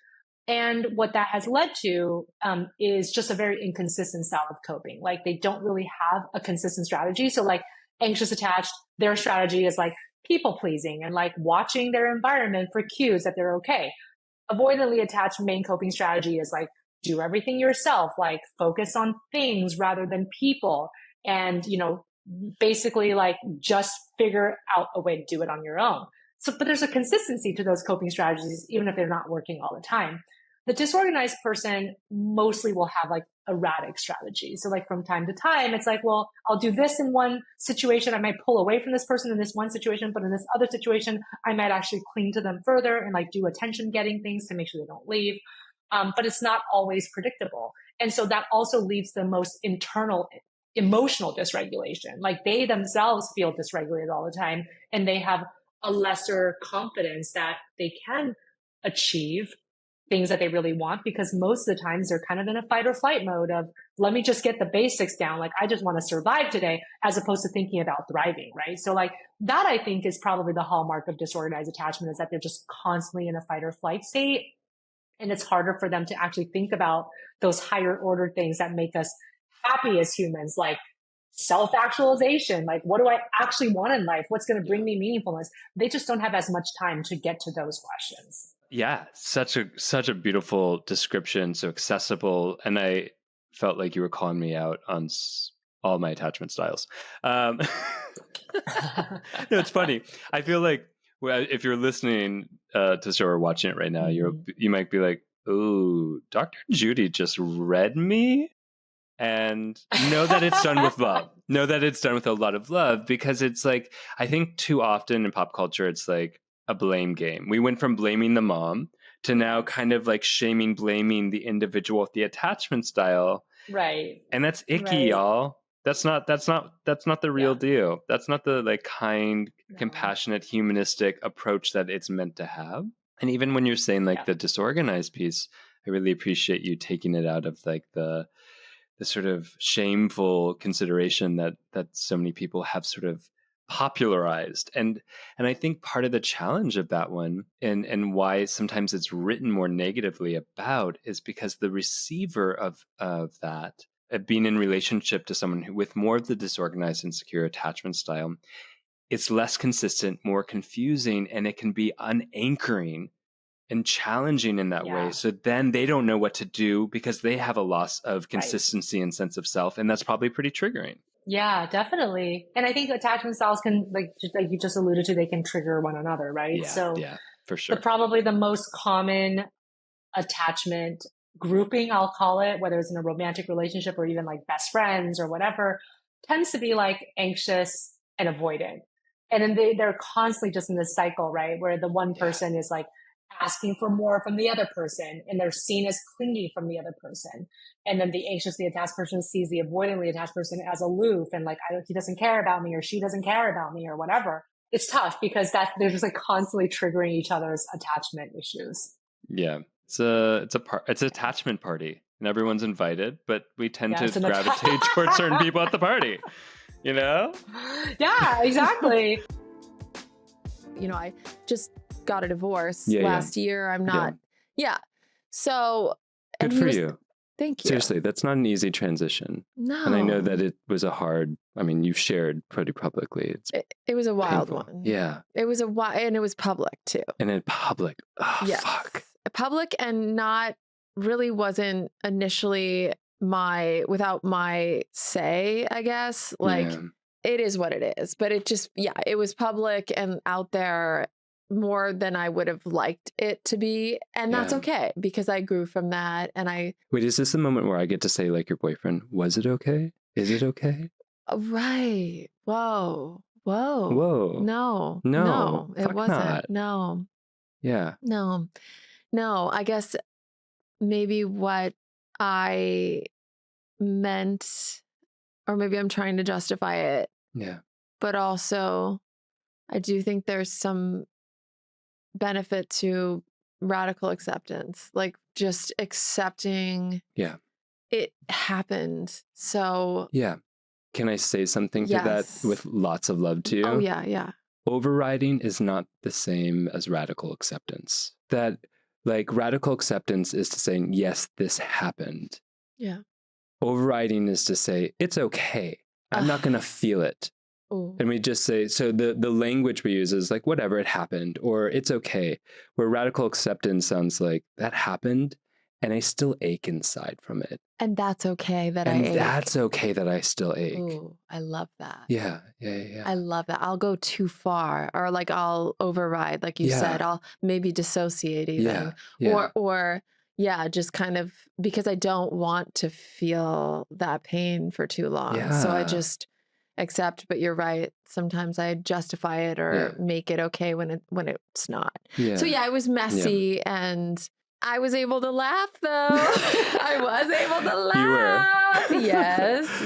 And what that has led to is just a very inconsistent style of coping. Like they don't really have a consistent strategy. So like anxious attached, their strategy is like people pleasing and like watching their environment for cues that they're okay. Avoidantly attached main coping strategy is like do everything yourself, like focus on things rather than people. And, basically like just figure out a way to do it on your own. So, but there's a consistency to those coping strategies, even if they're not working all the time. The disorganized person mostly will have like erratic strategy. So like from time to time, it's like, well, I'll do this in one situation. I might pull away from this person in this one situation, but in this other situation, I might actually cling to them further and like do attention getting things to make sure they don't leave. But it's not always predictable. And so that also leads to the most internal emotional dysregulation. Like they themselves feel dysregulated all the time and they have a lesser confidence that they can achieve things that they really want, because most of the times they're kind of in a fight or flight mode of, let me just get the basics down. Like I just want to survive today, as opposed to thinking about thriving. Right. So like that, I think, is probably the hallmark of disorganized attachment, is that they're just constantly in a fight or flight state. And it's harder for them to actually think about those higher order things that make us happy as humans, like self-actualization. Like, what do I actually want in life? What's going to bring me meaningfulness? They just don't have as much time to get to those questions. Yeah, such a beautiful description, so accessible, and I felt like you were calling me out on all my attachment styles. No, it's funny. I feel like if you're listening to the show or watching it right now, you might be like, "Ooh, Dr. Judy just read me," and know that it's done with love. Know that it's done with a lot of love, because it's like, I think too often in pop culture, it's like a blame game. We went from blaming the mom to now kind of like blaming the individual with the attachment style. Right. And that's icky, y'all. That's not the real deal. That's not the like kind, compassionate, humanistic approach that it's meant to have. And even when you're saying like the disorganized piece, I really appreciate you taking it out of like the sort of shameful consideration that so many people have sort of popularized. And I think part of the challenge of that one, and why sometimes it's written more negatively about, is because the receiver of that, being in relationship to someone with more of the disorganized and secure attachment style, it's less consistent, more confusing, and it can be unanchoring and challenging in that way. So then they don't know what to do because they have a loss of consistency and sense of self. And that's probably pretty triggering. Yeah, definitely. And I think attachment styles can, like you just alluded to, they can trigger one another, right? Yeah, for sure. Probably the most common attachment grouping, I'll call it, whether it's in a romantic relationship or even like best friends or whatever, tends to be like anxious and avoidant. And then they're constantly just in this cycle, right? Where the one person is like asking for more from the other person, and they're seen as clingy from the other person. And then the anxiously attached person sees the avoidantly attached person as aloof and like, he doesn't care about me, or she doesn't care about me, or whatever. It's tough because they're just like constantly triggering each other's attachment issues. Yeah. It's an attachment party, and everyone's invited, but we tend to gravitate towards certain people at the party, you know? Yeah, exactly. I just got a divorce last year. I'm not. So good for you. Thank you. Seriously, that's not an easy transition. No. And I know that it was you've shared pretty publicly. It was a wild painful. one. Yeah. It was and it was public too. And in public. Oh, yes. Fuck. Public, and not really wasn't initially without my say, I guess. Like it is what it is. But it just, it was public and out there more than I would have liked it to be. And that's okay, because I grew from that. And Wait, is this the moment where I get to say, like, your boyfriend, was it okay? Is it okay? Right. Whoa. No, it wasn't. Not. No. Yeah. No, I guess maybe what I meant, or maybe I'm trying to justify it. Yeah. But also, I do think there's some benefit to radical acceptance, like just accepting it happened. So yeah. Can I say something to that with lots of love to you? Oh, yeah. Overriding is not the same as radical acceptance. That, like, radical acceptance is to say, yes, this happened. Yeah. Overriding is to say, it's okay. I'm not going to feel it. Ooh. And we just say, so the language we use is like, whatever, it happened, or it's okay. Where radical acceptance sounds like, that happened, and I still ache inside from it. And that's okay that I ache. And that's okay that I still ache. Ooh, I love that. Yeah. I love that. I'll go too far, or like I'll override, like you said. I'll maybe dissociate even. Or just kind of, because I don't want to feel that pain for too long. So I just accept, but you're right. Sometimes I justify it or make it okay when it's not. Yeah. So it was messy and I was able to laugh though. I was able to laugh. You were.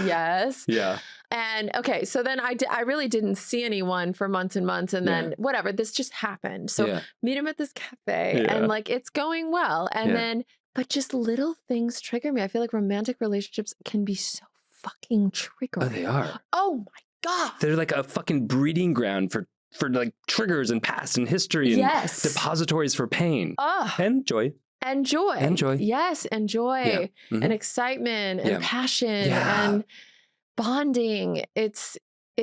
Yes. Yeah. And okay, so then I really didn't see anyone for months and months, and then whatever, this just happened. So meet him at this cafe and like it's going well. And then, but just little things trigger me. I feel like romantic relationships can be so fucking triggering. Oh, they are. Oh my God. They're like a fucking breeding ground for like triggers and past and history and depositories for pain and joy. And joy. And joy. Yes, and joy. Yeah. Mm-hmm. And excitement and passion and bonding. It's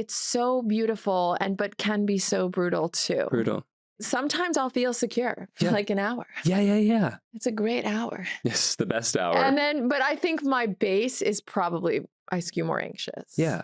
so beautiful but can be so brutal too. Brutal. Sometimes I'll feel secure for like an hour. Yeah. It's a great hour. Yes, the best hour. And then, but I think my base is probably I skew more anxious. Yeah.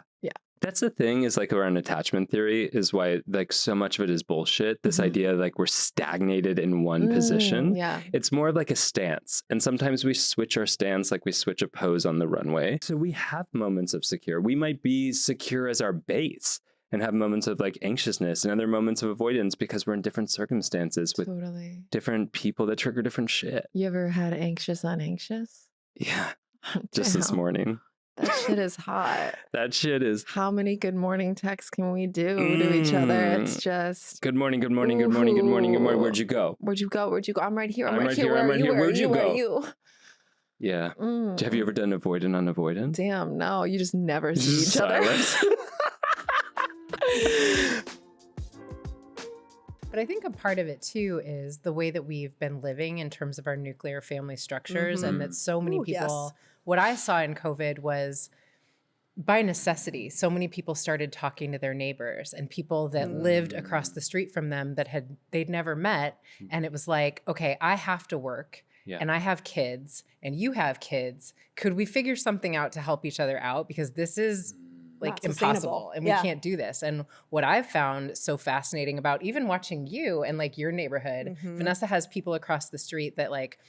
That's the thing is like around attachment theory is why like so much of it is bullshit. This idea like we're stagnated in one position. Yeah. It's more like a stance. And sometimes we switch our stance like we switch a pose on the runway. So we have moments of secure. We might be secure as our base and have moments of like anxiousness and other moments of avoidance because we're in different circumstances with different people that trigger different shit. You ever had anxious on anxious? Yeah. Just this morning. That shit is hot. That shit is. How many good morning texts can we do to each other? It's just. Good morning, good morning, good morning, good morning, good morning. Where'd you go? Where'd you go? I'm right here. I'm right here. I'm right here. Where'd you go? Where are you? Yeah. Have you ever done avoidant on avoidant? Damn, no. You just never see each other. But I think a part of it too is the way that we've been living in terms of our nuclear family structures and that so many people, what I saw in COVID was by necessity, so many people started talking to their neighbors and people that lived across the street from them that they'd never met. And it was like, okay, I have to work and I have kids and you have kids. Could we figure something out to help each other out? Because this is like impossible and we can't do this. And what I've found so fascinating about even watching you and like your neighborhood, Vanessa has people across the street that like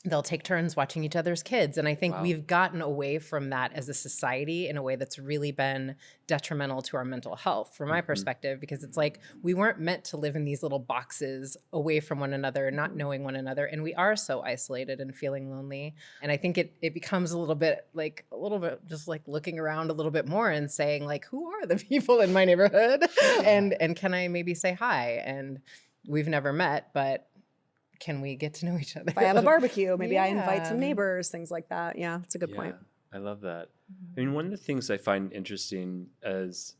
they'll take turns watching each other's kids. And I think we've gotten away from that as a society in a way that's really been detrimental to our mental health from my perspective, because it's like we weren't meant to live in these little boxes away from one another, not knowing one another. And we are so isolated and feeling lonely. And I think it becomes a little bit just like looking around a little bit more and saying like, who are the people in my neighborhood? And can I maybe say hi? And we've never met, but can we get to know each other? If I have a barbecue, maybe I invite some neighbors, things like that. Yeah, that's a good point. I love that. I mean, one of the things I find interesting is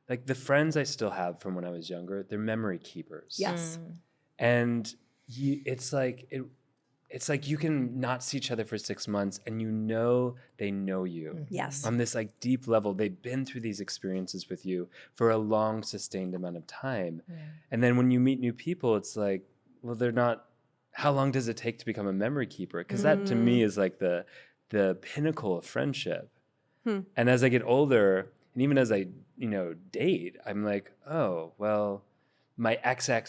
like the friends I still have from when I was younger, they're memory keepers. Yes. And it's like you can not see each other for 6 months and you know they know you. Yes. On this like deep level, they've been through these experiences with you for a long sustained amount of time. And then when you meet new people, it's like, well, they're not, how long does it take to become a memory keeper? Because that to me is like the pinnacle of friendship. And as I get older, and even as I, date, I'm like, oh, well, my ex a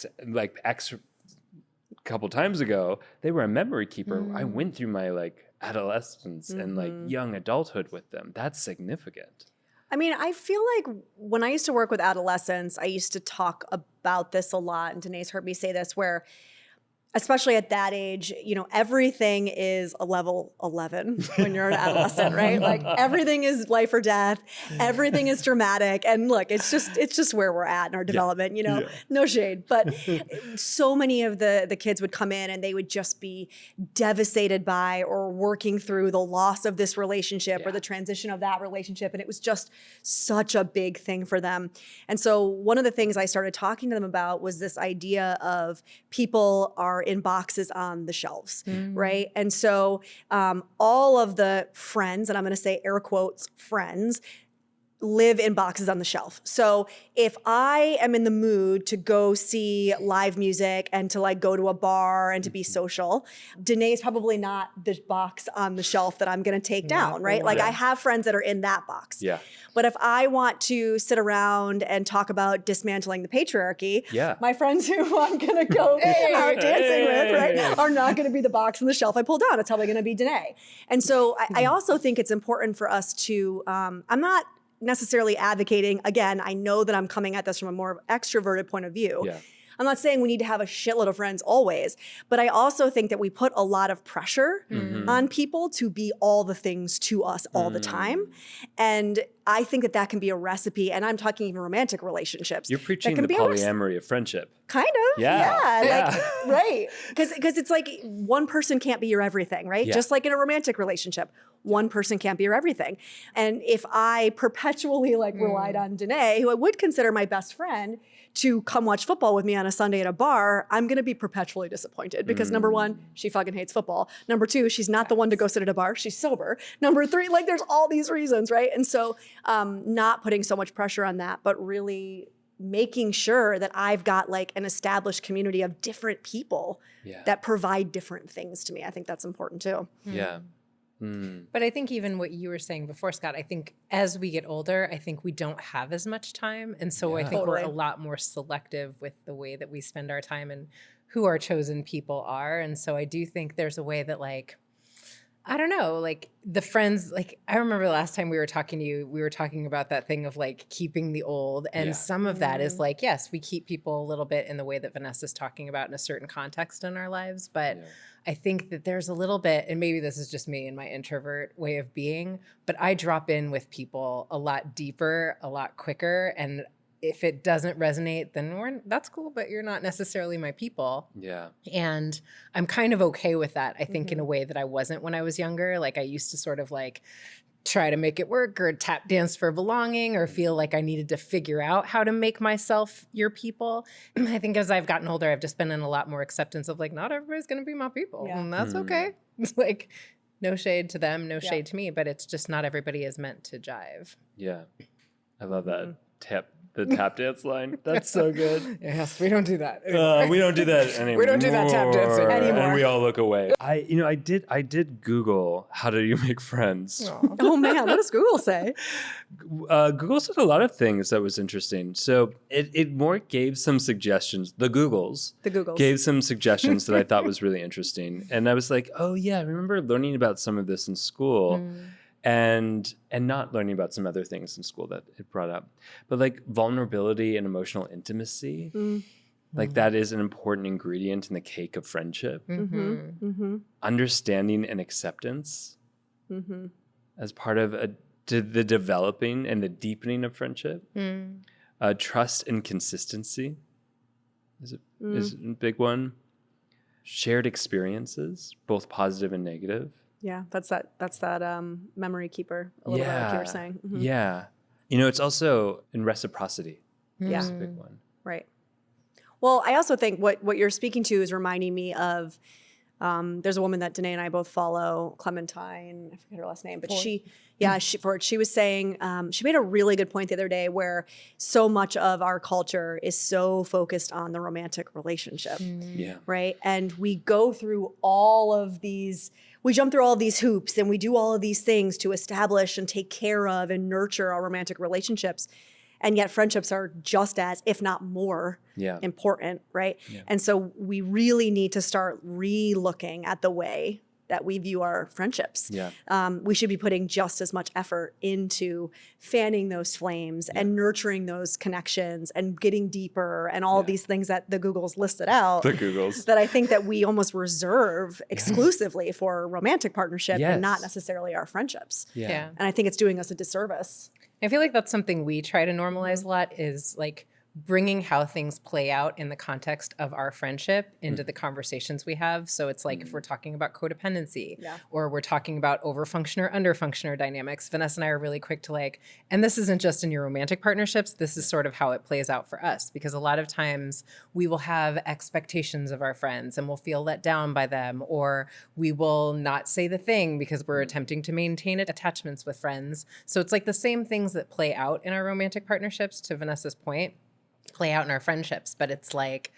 couple times ago, they were a memory keeper. I went through my like adolescence and like young adulthood with them. That's significant. I mean, I feel like when I used to work with adolescents, I used to talk about this a lot. And Danae's heard me say this, where especially at that age, everything is a level 11 when you're an adolescent, right? Like everything is life or death. Everything is dramatic. And look, it's just where we're at in our development, no shade. But so many of the kids would come in and they would just be devastated by or working through the loss of this relationship or the transition of that relationship. And it was just such a big thing for them. And so one of the things I started talking to them about was this idea of people are in boxes on the shelves, right? And so all of the friends, and I'm going to say air quotes, friends, live in boxes on the shelf. So if I am in the mood to go see live music and to like go to a bar and to be social, Danae is probably not the box on the shelf that I'm going to take down, right? Like I have friends that are in that box. Yeah. But if I want to sit around and talk about dismantling the patriarchy, my friends who I'm going to go out dancing with, right, are not going to be the box on the shelf I pull down. It's probably going to be Danae. And so I also think it's important for us to, I'm not necessarily advocating, again, I know that I'm coming at this from a more extroverted point of view. Yeah. I'm not saying we need to have a shitload of friends always, but I also think that we put a lot of pressure on people to be all the things to us all the time. And I think that that can be a recipe, and I'm talking even romantic relationships. You're preaching the polyamory of friendship. Kind of, like, right. Because it's like one person can't be your everything, right? Yeah. Just like in a romantic relationship, one person can't be your everything. And if I perpetually relied on Danae, who I would consider my best friend, to come watch football with me on a Sunday at a bar, I'm going to be perpetually disappointed because number one, she fucking hates football. Number two, she's not the one to go sit at a bar. She's sober. Number three, there's all these reasons, right? And so not putting so much pressure on that, but really making sure that I've got an established community of different people that provide different things to me. I think that's important too. Yeah. But I think even what you were saying before, Scott, I think as we get older, I think we don't have as much time. And so I think we're a lot more selective with the way that we spend our time and who our chosen people are. And so I do think there's a way that I don't know, the friends, I remember the last time we were talking to you, we were talking about that thing of keeping the old. And some of that is yes, we keep people a little bit in the way that Vanessa's talking about in a certain context in our lives. But I think that there's a little bit, and maybe this is just me and my introvert way of being, but I drop in with people a lot deeper, a lot quicker. And if it doesn't resonate, then that's cool, but you're not necessarily my people. Yeah. And I'm kind of okay with that, I think, in a way that I wasn't when I was younger. I used to sort of try to make it work or tap dance for belonging or feel like I needed to figure out how to make myself your people. I think as I've gotten older, I've just been in a lot more acceptance of not everybody's going to be my people. Yeah. And that's okay. It's no shade to them, no shade to me, but it's just not everybody is meant to jive. Yeah. I love that. The tap dance line. That's so good. Yes, we don't do that. We don't do that anymore. We don't do that tap dancing anymore. And we all look away. I did Google how do you make friends. Oh man, what does Google say? Google said a lot of things that was interesting. So it more gave some suggestions. The Googles gave some suggestions that I thought was really interesting. And I was like, oh yeah, I remember learning about some of this in school. And not learning about some other things in school that it brought up. But vulnerability and emotional intimacy, that is an important ingredient in the cake of friendship. Understanding and acceptance as part of the developing and the deepening of friendship. Trust and consistency is a big one. Shared experiences, both positive and negative. Yeah, that's that memory keeper a little bit like you were saying. Yeah. It's also in reciprocity. Yeah. That's a big one. Right. Well, I also think what you're speaking to is reminding me of, there's a woman that Danae and I both follow, Clementine, I forget her last name, but she was saying, she made a really good point the other day where so much of our culture is so focused on the romantic relationship, right? And we go through we jump through all these hoops and we do all of these things to establish and take care of and nurture our romantic relationships. And yet friendships are just as, if not more, important, right? Yeah. And so we really need to start re-looking at the way that we view our friendships. Yeah. We should be putting just as much effort into fanning those flames and nurturing those connections and getting deeper and all these things that the Googles listed out. The Googles. That I think that we almost reserve exclusively for a romantic partnership and not necessarily our friendships. Yeah. And I think it's doing us a disservice. I feel like that's something we try to normalize a lot, is like bringing how things play out in the context of our friendship into the conversations we have. So it's like if we're talking about codependency or we're talking about overfunction or underfunctioner dynamics, Vanessa and I are really quick to like, and this isn't just in your romantic partnerships, this is sort of how it plays out for us, because a lot of times we will have expectations of our friends and we'll feel let down by them, or we will not say the thing because we're attempting to maintain attachments with friends. So it's like the same things that play out in our romantic partnerships, to Vanessa's point, play out in our friendships. But it's like,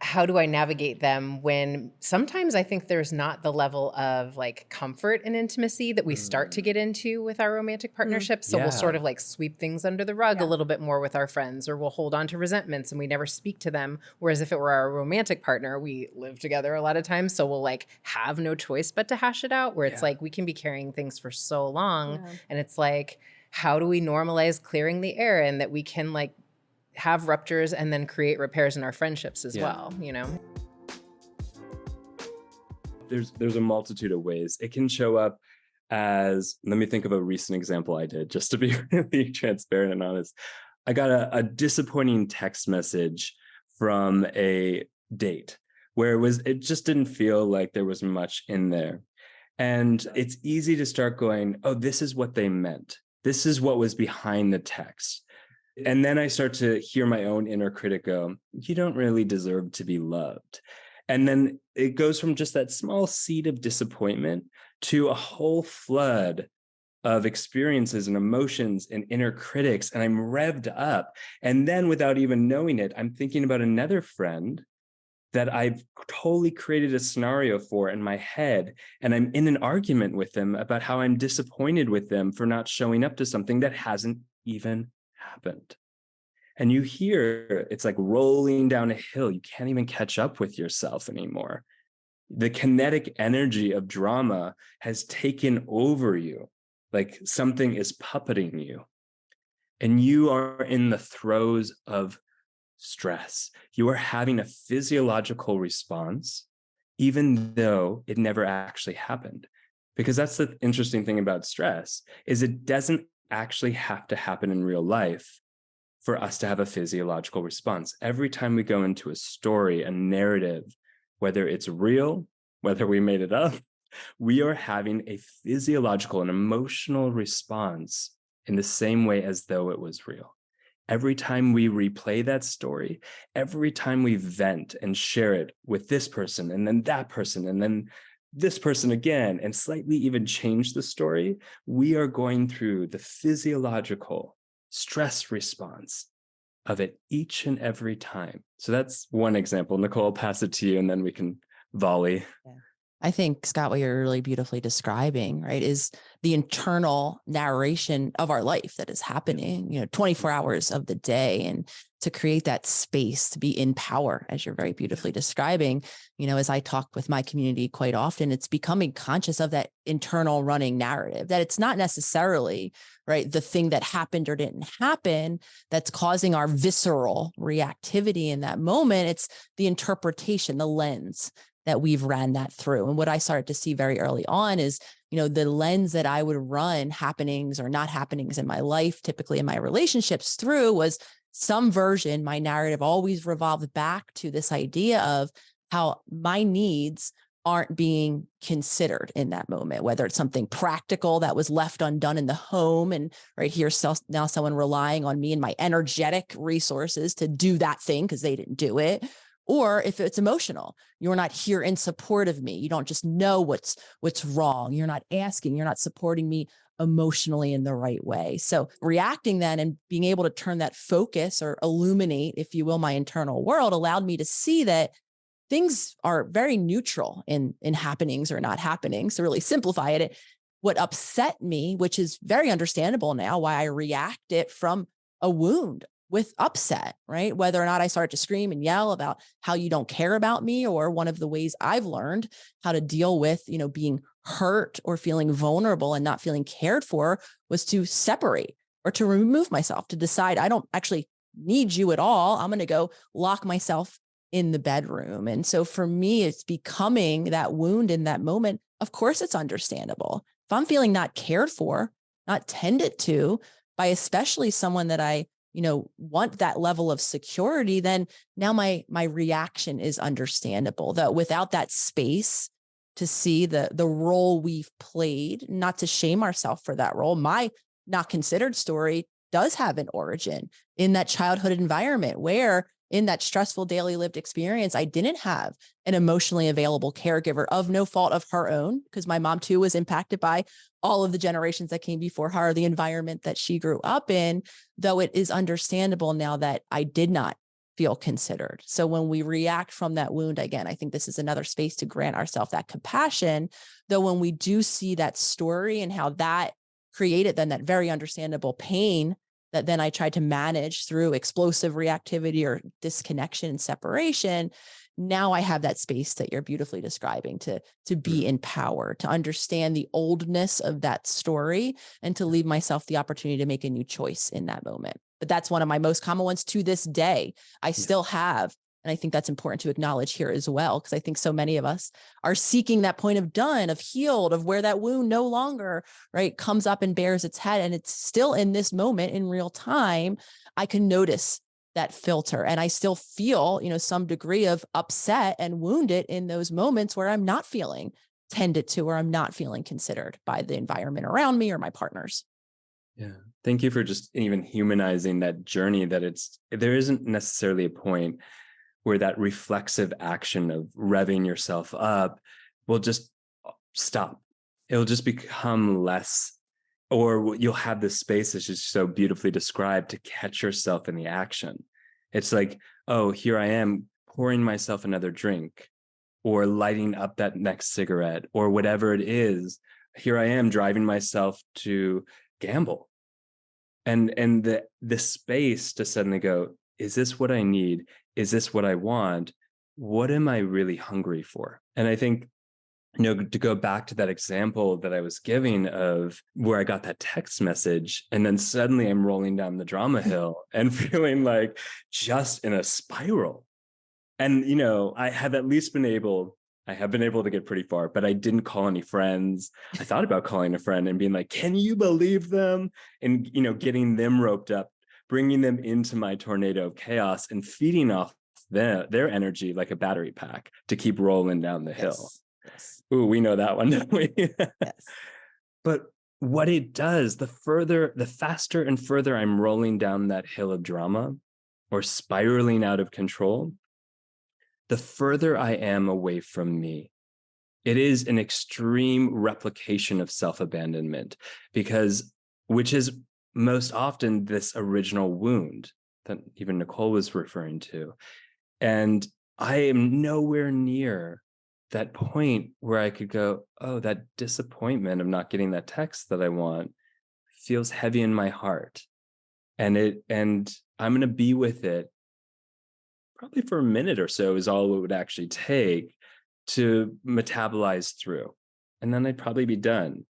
how do I navigate them when sometimes I think there's not the level of like comfort and intimacy that we start to get into with our romantic partnerships. So we'll sort of like sweep things under the rug a little bit more with our friends, or we'll hold on to resentments and we never speak to them. Whereas if it were our romantic partner, we live together a lot of times. So we'll like have no choice but to hash it out, where it's like we can be carrying things for so long. And it's like, how do we normalize clearing the air, and that we can like have ruptures and then create repairs in our friendships as well, you know? There's a multitude of ways. It can show up as, let me think of a recent example I did, just to be really transparent and honest. I got a disappointing text message from a date where it just didn't feel like there was much in there. And it's easy to start going, oh, this is what they meant. This is what was behind the text. And then I start to hear my own inner critic go, you don't really deserve to be loved. And then it goes from just that small seed of disappointment to a whole flood of experiences and emotions and inner critics. And I'm revved up. And then without even knowing it, I'm thinking about another friend that I've totally created a scenario for in my head. And I'm in an argument with them about how I'm disappointed with them for not showing up to something that hasn't even happened. And you hear it's like rolling down a hill. You can't even catch up with yourself anymore. The kinetic energy of drama has taken over you, like something is puppeting you. And you are in the throes of stress. You are having a physiological response, even though it never actually happened. Because that's the interesting thing about stress, is it doesn't actually have to happen in real life for us to have a physiological response. Every time we go into a story, a narrative, whether it's real, whether we made it up, we are having a physiological and emotional response in the same way as though it was real. Every time we replay that story, every time we vent and share it with this person and then that person and then this person again, and slightly even change the story, we are going through the physiological stress response of it each and every time. So that's one example. Nicole, I'll pass it to you and then we can volley. Yeah. I think, Scott, what you're really beautifully describing, right, is the internal narration of our life that is happening, 24 hours of the day. And to create that space to be in power, as you're very beautifully describing, as I talk with my community quite often, it's becoming conscious of that internal running narrative, that it's not necessarily, right, the thing that happened or didn't happen that's causing our visceral reactivity in that moment. It's the interpretation, the lens that we've ran that through. And what I started to see very early on is, the lens that I would run happenings or not happenings in my life, typically in my relationships through, was some version, my narrative always revolved back to this idea of how my needs aren't being considered in that moment, whether it's something practical that was left undone in the home. And right here, now someone relying on me and my energetic resources to do that thing because they didn't do it. Or if it's emotional, you're not here in support of me. You don't just know what's wrong. You're not asking, you're not supporting me emotionally in the right way. So reacting then and being able to turn that focus or illuminate, if you will, my internal world allowed me to see that things are very neutral in happenings or not happenings. To really simplify it, what upset me, which is very understandable now, why I react it from a wound with upset, right? Whether or not I start to scream and yell about how you don't care about me, or one of the ways I've learned how to deal with, being hurt or feeling vulnerable and not feeling cared for was to separate or to remove myself, to decide I don't actually need you at all. I'm going to go lock myself in the bedroom. And so for me, it's becoming that wound in that moment. Of course, it's understandable. If I'm feeling not cared for, not tended to by especially someone that I, want that level of security, then now my reaction is understandable. That without that space to see the role we've played, not to shame ourselves for that role, my not considered story does have an origin in that childhood environment where in that stressful daily lived experience, I didn't have an emotionally available caregiver of no fault of her own, because my mom too was impacted by all of the generations that came before her, the environment that she grew up in, though it is understandable now that I did not feel considered. So when we react from that wound, again, I think this is another space to grant ourselves that compassion, though when we do see that story and how that created then that very understandable pain that then I tried to manage through explosive reactivity or disconnection and separation. Now I have that space that you're beautifully describing to be in power, to understand the oldness of that story, and to leave myself the opportunity to make a new choice in that moment. But that's one of my most common ones to this day. I still have. And I think that's important to acknowledge here as well, because I think so many of us are seeking that point of done, of healed, of where that wound no longer, right, comes up and bears its head. And it's still in this moment in real time, I can notice that filter. And I still feel, some degree of upset and wounded in those moments where I'm not feeling tended to, or I'm not feeling considered by the environment around me or my partners. Yeah. Thank you for just even humanizing that journey, that there isn't necessarily a point where that reflexive action of revving yourself up will just stop. It'll just become less, or you'll have this space that's just so beautifully described to catch yourself in the action. It's like, oh, here I am pouring myself another drink, or lighting up that next cigarette, or whatever it is. Here I am driving myself to gamble. And the space to suddenly go, is this what I need? Is this what I want? What am I really hungry for? And I think, to go back to that example that I was giving of where I got that text message, and then suddenly I'm rolling down the drama hill and feeling like just in a spiral. And, I have been able to get pretty far, but I didn't call any friends. I thought about calling a friend and being like, can you believe them? And, getting them roped up, bringing them into my tornado of chaos and feeding off their energy like a battery pack to keep rolling down the hill. Yes. Ooh, we know that one, don't we? Yes. But what it does, the faster and further I'm rolling down that hill of drama or spiraling out of control, the further I am away from me. It is an extreme replication of self-abandonment, which is most often this original wound that even Nicole was referring to. And I am nowhere near that point where I could go, oh, that disappointment of not getting that text that I want feels heavy in my heart. And I'm going to be with it probably for a minute or so is all it would actually take to metabolize through. And then I'd probably be done.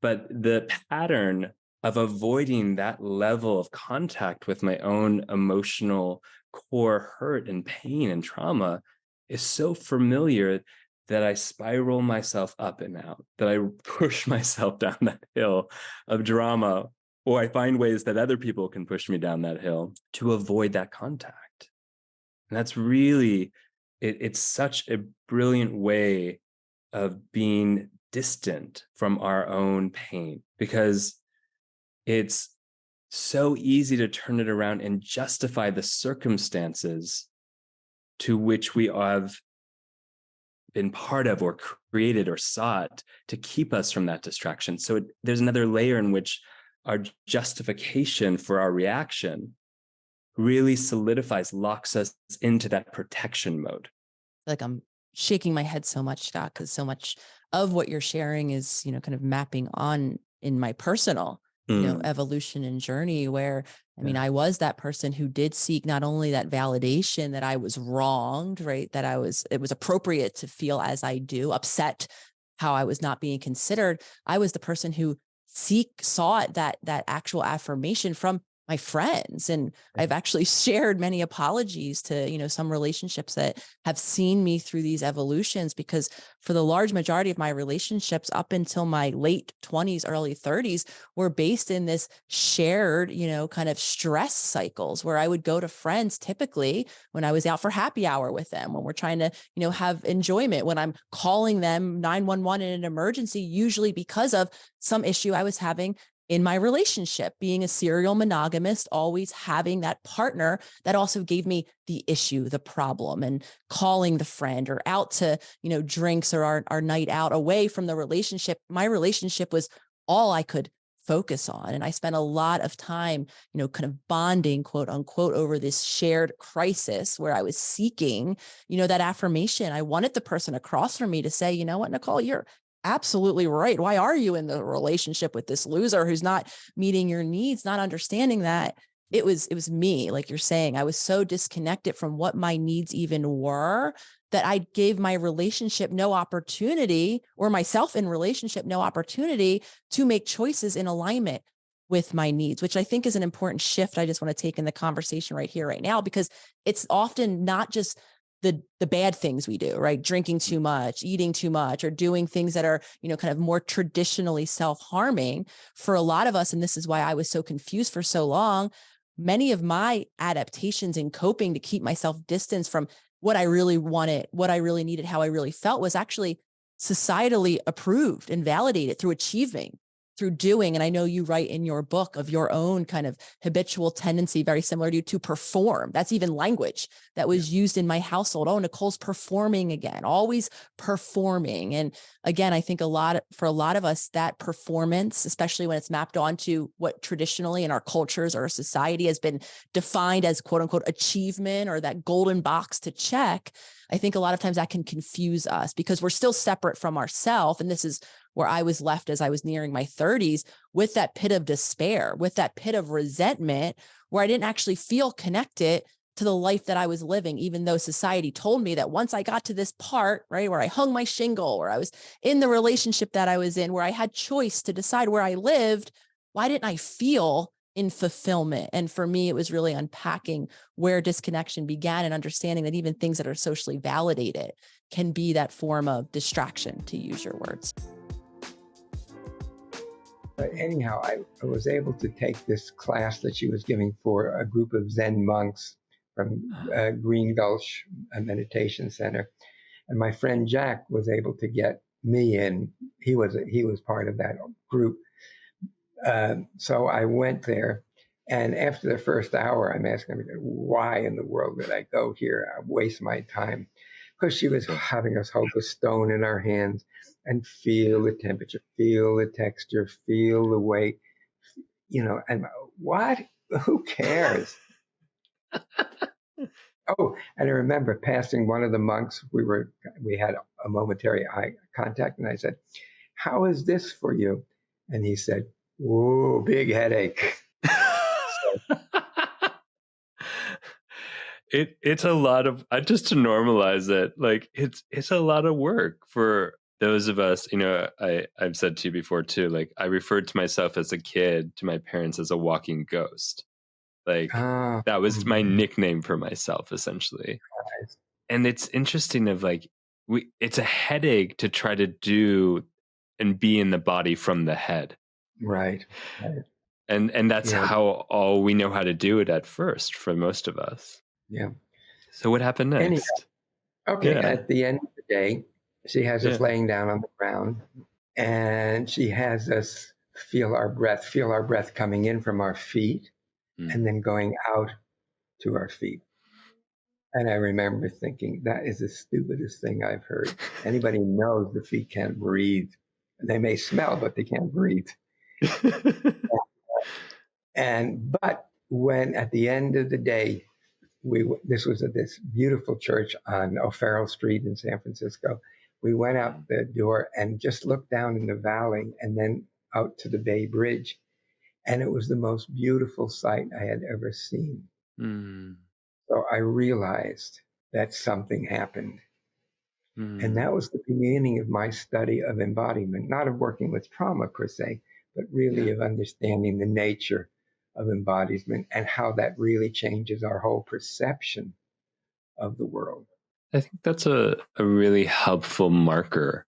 But the pattern of avoiding that level of contact with my own emotional core hurt and pain and trauma is so familiar that I spiral myself up and out, that I push myself down that hill of drama, or I find ways that other people can push me down that hill to avoid that contact. And that's really, it's such a brilliant way of being distant from our own pain, because it's so easy to turn it around and justify the circumstances to which we have been part of or created or sought to keep us from that distraction. So there's another layer in which our justification for our reaction really solidifies, locks us into that protection mode. Like I'm shaking my head so much, Scott, because so much of what you're sharing is, kind of mapping on in my personal evolution and journey where, I mean, I was that person who did seek not only that validation that I was wronged, right? That it was appropriate to feel as I do, upset how I was not being considered. I was the person who sought that actual affirmation from my friends. And I've actually shared many apologies to, some relationships that have seen me through these evolutions, because for the large majority of my relationships up until my late 20s, early 30s were based in this shared, kind of stress cycles where I would go to friends typically when I was out for happy hour with them, when we're trying to, have enjoyment, when I'm calling them 911 in an emergency, usually because of some issue I was having in my relationship, being a serial monogamist, always having that partner that also gave me the issue, the problem, and calling the friend or out to, drinks or our night out away from the relationship. My relationship was all I could focus on. And I spent a lot of time, kind of bonding, quote unquote, over this shared crisis where I was seeking, that affirmation. I wanted the person across from me to say, you know what, Nicole, you're absolutely right. Why are you in the relationship with this loser who's not meeting your needs, not understanding that it was me, like you're saying. I was so disconnected from what my needs even were that I gave my relationship no opportunity, or myself in relationship no opportunity to make choices in alignment with my needs, which I think is an important shift I just want to take in the conversation right here, right now, because it's often not just the bad things we do, right? Drinking too much, eating too much, or doing things that are, kind of more traditionally self-harming for a lot of us. And this is why I was so confused for so long. Many of my adaptations in coping to keep myself distanced from what I really wanted, what I really needed, how I really felt was actually societally approved and validated through achieving, through doing. And I know you write in your book of your own kind of habitual tendency, very similar to you, to perform. That's even language that was used in my household. Oh, Nicole's performing again, always performing. And again, I think for a lot of us, that performance, especially when it's mapped onto what traditionally in our cultures or our society has been defined as quote unquote achievement, or that golden box to check, I think a lot of times that can confuse us because we're still separate from ourselves. And this is where I was left as I was nearing my 30s with that pit of despair, with that pit of resentment, where I didn't actually feel connected to the life that I was living, even though society told me that once I got to this part, right, where I hung my shingle, where I was in the relationship that I was in, where I had choice to decide where I lived, why didn't I feel in fulfillment? And for me, it was really unpacking where disconnection began and understanding that even things that are socially validated can be that form of distraction, to use your words. But anyhow, I was able to take this class that she was giving for a group of Zen monks from Green Gulch Meditation Center. And my friend Jack was able to get me in. He was part of that group. So I went there. And after the first hour, I'm asking her, why in the world did I go here? I waste my time. Because she was having us hold a stone in our hands and feel the temperature, feel the texture, feel the weight, and what? Who cares? Oh, and I remember passing one of the monks. We had a momentary eye contact, and I said, how is this for you? And he said, whoa, big headache. It's a lot of, just to normalize it, like it's a lot of work for those of us, I've said to you before too, like I referred to myself as a kid to my parents as a walking ghost. Like that was my nickname for myself, essentially. Nice. And it's interesting of like, it's a headache to try to do and be in the body from the head. Right. And that's how all we know how to do it at first for most of us. Yeah. So what happened next? Anyhow, okay. Yeah. At the end of the day, she has us laying down on the ground, and she has us feel our breath coming in from our feet and then going out to our feet. And I remember thinking, that is the stupidest thing I've heard. Anybody knows the feet can't breathe. They may smell, but they can't breathe. But when at the end of the day, this was at this beautiful church on O'Farrell Street in San Francisco. We went out the door and just looked down in the valley and then out to the Bay Bridge. And it was the most beautiful sight I had ever seen. So I realized that something happened. And that was the beginning of my study of embodiment, not of working with trauma per se, but really of understanding the nature of embodiment and how that really changes our whole perception of the world. I think that's a really helpful marker,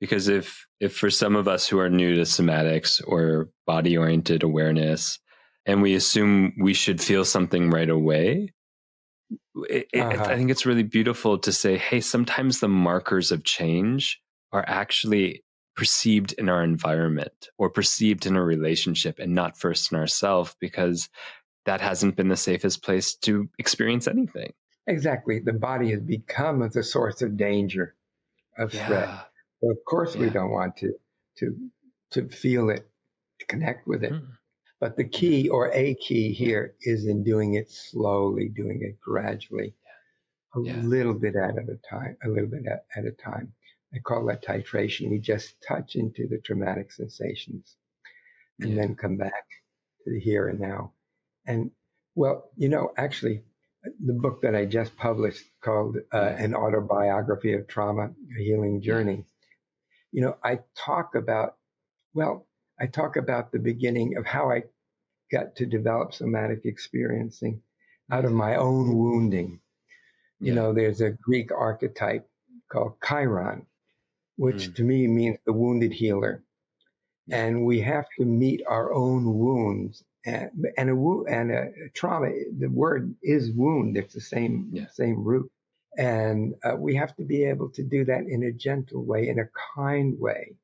because if for some of us who are new to somatics or body-oriented awareness, and we assume we should feel something right away, I think it's really beautiful to say, hey, sometimes the markers of change are actually perceived in our environment or perceived in a relationship and not first in ourselves, because that hasn't been the safest place to experience anything. Exactly. The body has become the source of danger, of threat. So of course we don't want to feel it, to connect with it. But the key, or a key here, is in doing it slowly, doing it gradually, a little bit at a time, at a time. I call that titration. We just touch into the traumatic sensations and then come back to the here and now. And well, actually, the book that I just published called An Autobiography of Trauma, A Healing Journey, I talk about the beginning of how I got to develop somatic experiencing out of my own wounding. There's a Greek archetype called Chiron, which to me means the wounded healer. And we have to meet our own wounds. And a trauma, the word is wound. It's the same root. And we have to be able to do that in a gentle way, in a kind way.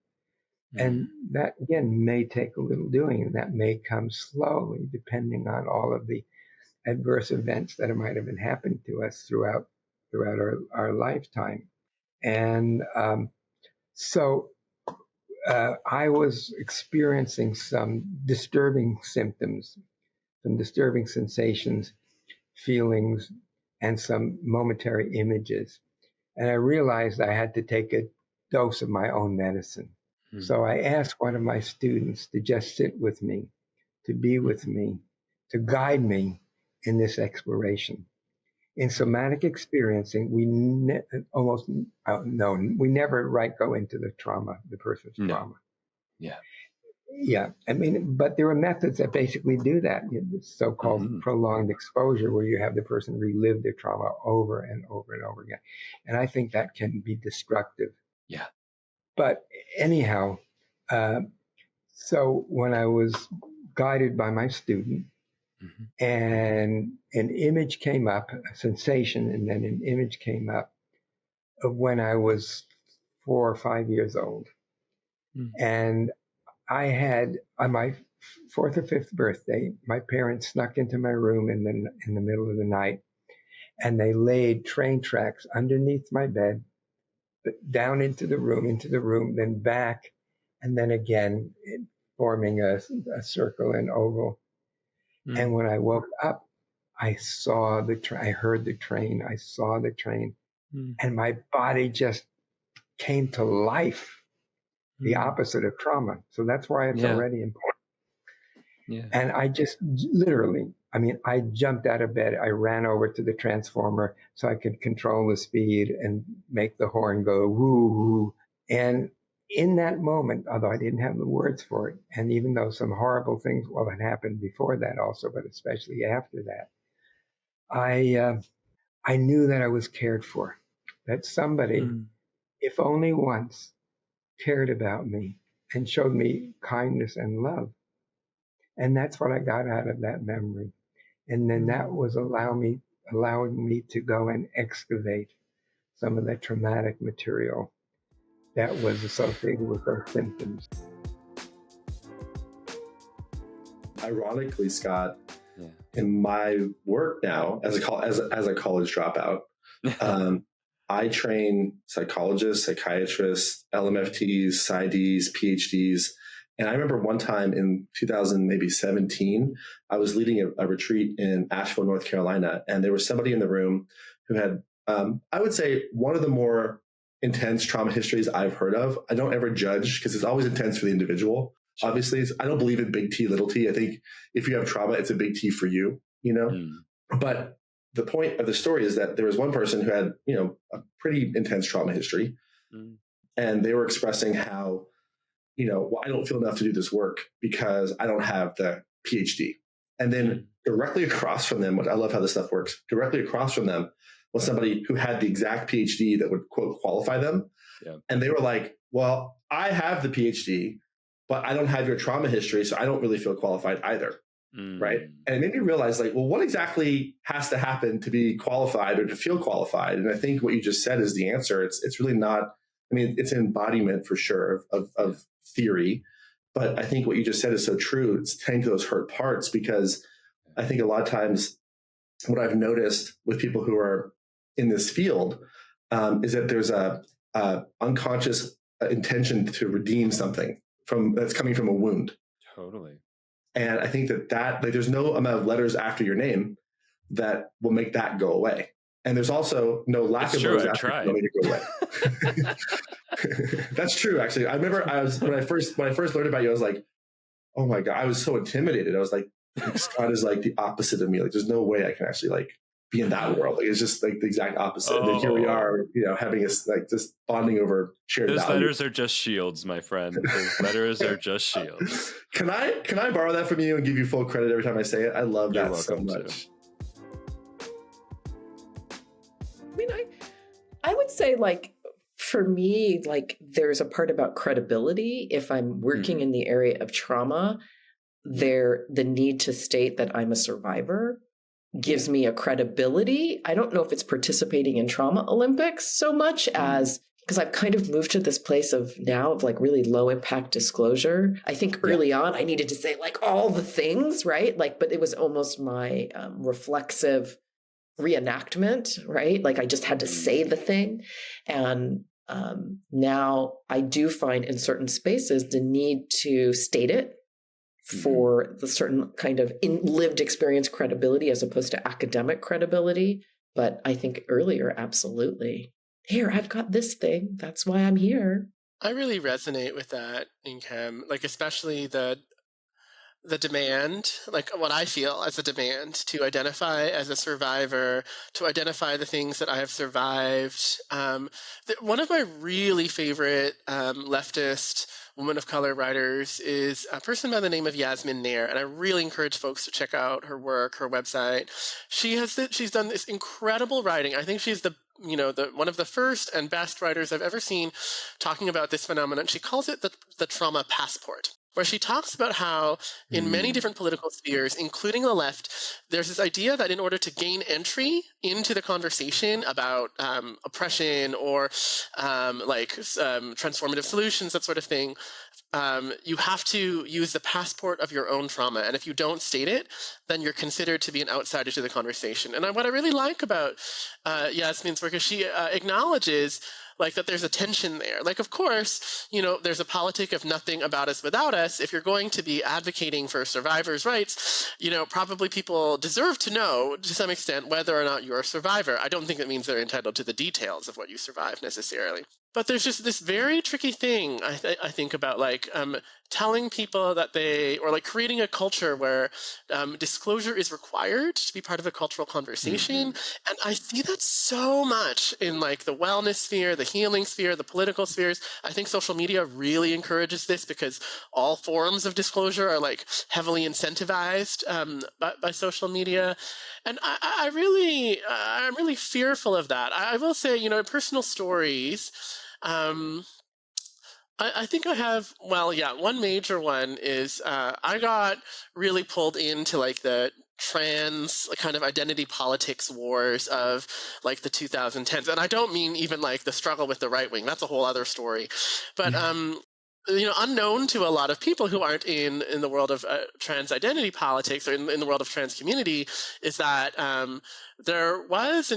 And that, again, may take a little doing, and that may come slowly, depending on all of the adverse events that might have been happening to us throughout our lifetime. And so I was experiencing some disturbing symptoms, some disturbing sensations, feelings, and some momentary images. And I realized I had to take a dose of my own medicine. So I asked one of my students to just sit with me, to be with me, to guide me in this exploration. In somatic experiencing, we never go into the person's trauma. Yeah. I mean, but there are methods that basically do that. So-called prolonged exposure, where you have the person relive their trauma over and over and over again. And I think that can be destructive. Yeah. But anyhow, so when I was guided by my student, and an image came up, a sensation, and then an image came up of when I was 4 or 5 years old. And I had, on my 4th or 5th birthday, my parents snuck into my room in the middle of the night, and they laid train tracks underneath my bed, but down into the room, then back, and then again, forming a circle and oval. And when I woke up, I saw I heard the train, I saw the train, and my body just came to life, the opposite of trauma. So that's why it's already important. And I just literally, I jumped out of bed. I ran over to the transformer so I could control the speed and make the horn go woo woo. And in that moment, although I didn't have the words for it, and even though some horrible things had happened before that also, but especially after that, I knew that I was cared for, that somebody, if only once, cared about me and showed me kindness and love. And that's what I got out of that memory. And then that was allowing me to go and excavate some of that traumatic material that was associated with those symptoms. Ironically, Scott, in my work now as a college dropout, I train psychologists, psychiatrists, LMFTs, PsyDs, PhDs. And I remember one time in 2017, I was leading a retreat in Asheville, North Carolina, and there was somebody in the room who had, I would say, one of the more intense trauma histories I've heard of. I don't ever judge because it's always intense for the individual. Obviously, I don't believe in big T, little t. I think if you have trauma, it's a big T for you, But the point of the story is that there was one person who had, a pretty intense trauma history. And they were expressing how, I don't feel enough to do this work because I don't have the PhD. And then directly across from them, I love how this stuff works, directly across from them was somebody who had the exact PhD that would, quote, qualify them. Yeah. And they were like, well, I have the PhD, but I don't have your trauma history, so I don't really feel qualified either. Right. And it made me realize, like, well, what exactly has to happen to be qualified or to feel qualified? And I think what you just said is the answer. It's really not, it's an embodiment for sure of theory. But I think what you just said is so true. It's tending to those hurt parts, because I think a lot of times what I've noticed with people who are in this field is that there's a unconscious intention to redeem something that's coming from a wound. Totally. And I think that like, there's no amount of letters after your name that will make that go away. And there's also no lack of letters after your name to go away. That's true. Actually, I remember when I first learned about you, I was like, oh my God, I was so intimidated. I was like, Scott is like the opposite of me. Like, there's no way I can actually like be in that world. Like, it's just like the exact opposite. And then here we are, having us like just bonding over shared values. Those letters are just shields, my friend. Those letters are just shields. Can I borrow that from you and give you full credit every time I say it? I love that so much. I would say, like, for me, like, there's a part about credibility. If I'm working in the area of trauma, the need to state that I'm a survivor gives me a credibility. I don't know if it's participating in trauma Olympics so much as, because I've kind of moved to this place of like really low impact disclosure. I think early on I needed to say like all the things, right? Like, but it was almost my reflexive reenactment, right? Like I just had to say the thing. And now I do find in certain spaces the need to state it for the certain kind of lived experience credibility as opposed to academic credibility. But I think earlier, absolutely. Here, I've got this thing. That's why I'm here. I really resonate with that, Nkem, like especially the demand, like what I feel as a demand to identify as a survivor, to identify the things that I have survived. One of my really favorite leftist woman of color writers is a person by the name of Yasmin Nair, and I really encourage folks to check out her work, her website. She's done this incredible writing. I think she's the one of the first and best writers I've ever seen talking about this phenomenon. She calls it the trauma passport, where she talks about how in many different political spheres, including the left, there's this idea that in order to gain entry into the conversation about oppression or transformative solutions, that sort of thing, you have to use the passport of your own trauma. And if you don't state it, then you're considered to be an outsider to the conversation. And what I really like about Yasmin's work is she acknowledges like that there's a tension there. Like, of course, there's a politic of nothing about us without us. If you're going to be advocating for survivors' rights, probably people deserve to know to some extent whether or not you're a survivor. I don't think it means they're entitled to the details of what you survived necessarily. But there's just this very tricky thing, I think, about like telling people that creating a culture where disclosure is required to be part of a cultural conversation. And I see that so much in like the wellness sphere, the healing sphere, the political spheres. I think social media really encourages this because all forms of disclosure are like heavily incentivized by social media. And I'm really fearful of that. I will say, personal stories, I think I have, one major one is I got really pulled into like the trans kind of identity politics wars of like the 2010s. And I don't mean even like the struggle with the right wing. That's a whole other story. But unknown to a lot of people who aren't in the world of trans identity politics or in the world of trans community is that there was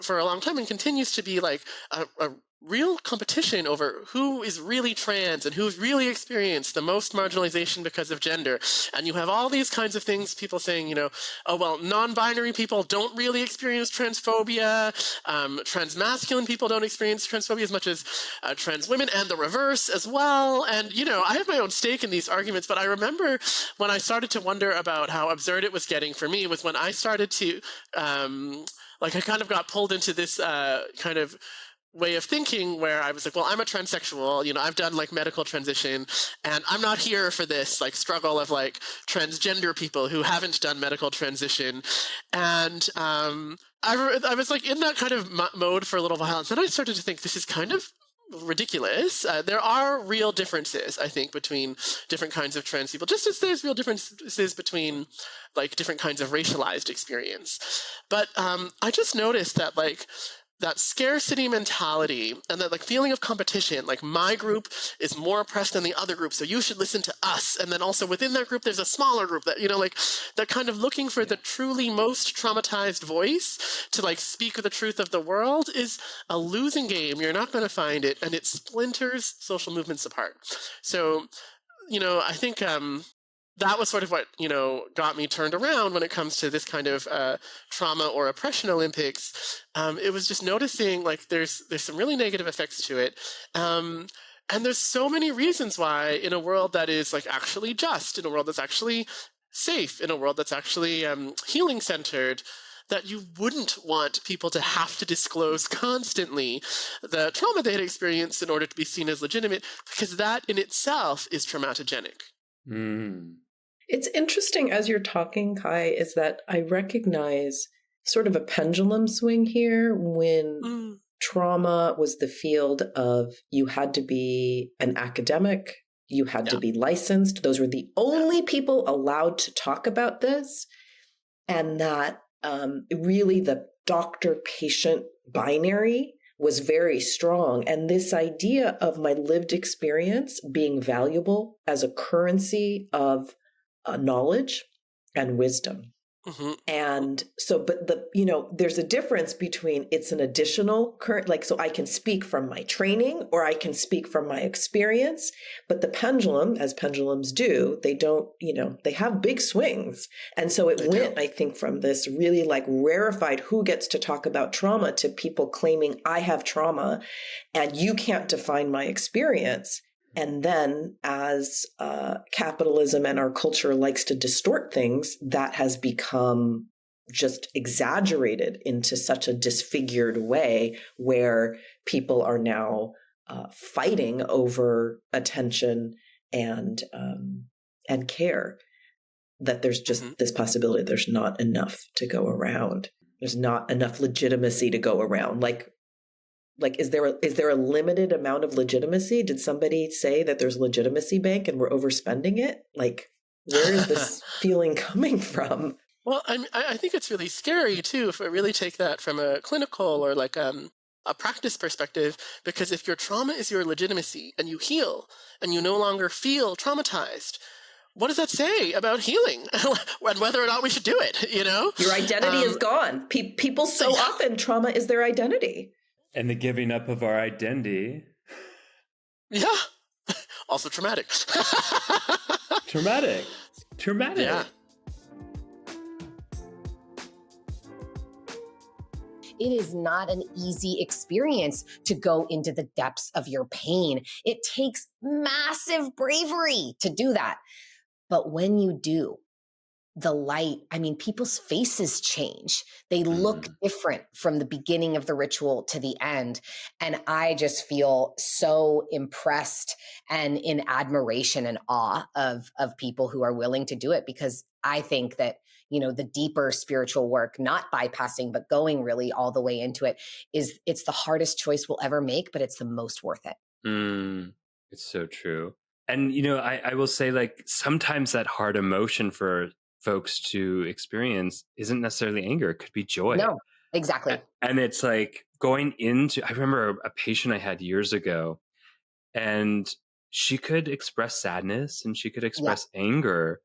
for a long time and continues to be like a real competition over who is really trans and who's really experienced the most marginalization because of gender. And you have all these kinds of things, people saying, oh, well, non-binary people don't really experience transphobia. Transmasculine people don't experience transphobia as much as trans women, and the reverse as well. And, I have my own stake in these arguments, but I remember when I started to wonder about how absurd it was getting for me was when I started to, I kind of got pulled into this kind of way of thinking where I was like, well, I'm a transsexual, I've done medical transition, and I'm not here for this struggle of transgender people who haven't done medical transition. And I was in that kind of mode for a little while, and then I started to think this is kind of ridiculous. There are real differences, I think, between different kinds of trans people, just as there's real differences between different kinds of racialized experience. But I just noticed that that scarcity mentality and that feeling of competition, my group is more oppressed than the other group, so you should listen to us. And then also within that group, there's a smaller group that, that kind of looking for the truly most traumatized voice to speak the truth of the world is a losing game. You're not going to find it, and it splinters social movements apart. So, I think that was sort of what, got me turned around when it comes to this kind of trauma or oppression Olympics. It was just noticing there's some really negative effects to it. And there's so many reasons why in a world that is actually just, in a world that's actually safe, in a world that's actually healing centered, that you wouldn't want people to have to disclose constantly the trauma they had experienced in order to be seen as legitimate, because that in itself is traumatogenic. It's interesting as you're talking, Kai, is that I recognize sort of a pendulum swing here when trauma was the field of you had to be an academic, you had to be licensed. Those were the only people allowed to talk about this. And that really the doctor-patient binary was very strong. And this idea of my lived experience being valuable as a currency of knowledge and wisdom. And so, but there's a difference between it's an additional current, so I can speak from my training or I can speak from my experience, but the pendulum, as pendulums do, they don't, they have big swings. And so it went, I think, from this really rarefied who gets to talk about trauma to people claiming I have trauma and you can't define my experience. And then as capitalism and our culture likes to distort things, that has become just exaggerated into such a disfigured way where people are now fighting over attention and care, that there's just this possibility there's not enough to go around. There's not enough legitimacy to go around. Is there a limited amount of legitimacy? Did somebody say that there's legitimacy bank and we're overspending it? Where is this feeling coming from? Well, I think it's really scary too, if we really take that from a clinical or a practice perspective, because if your trauma is your legitimacy and you heal and you no longer feel traumatized, what does that say about healing and whether or not we should do it? Your identity is gone. People so often trauma is their identity. And the giving up of our identity. Yeah. Also traumatic. Traumatic. Yeah. It is not an easy experience to go into the depths of your pain. It takes massive bravery to do that. But when you do, the light, people's faces change. They look different from the beginning of the ritual to the end. And I just feel so impressed and in admiration and awe of people who are willing to do it, because I think that, the deeper spiritual work, not bypassing, but going really all the way into it, it's the hardest choice we'll ever make, but it's the most worth it. It's so true. And, I will say sometimes that hard emotion for folks to experience isn't necessarily anger. It could be joy. No, exactly. And it's going into, I remember a patient I had years ago, and she could express sadness and she could express anger.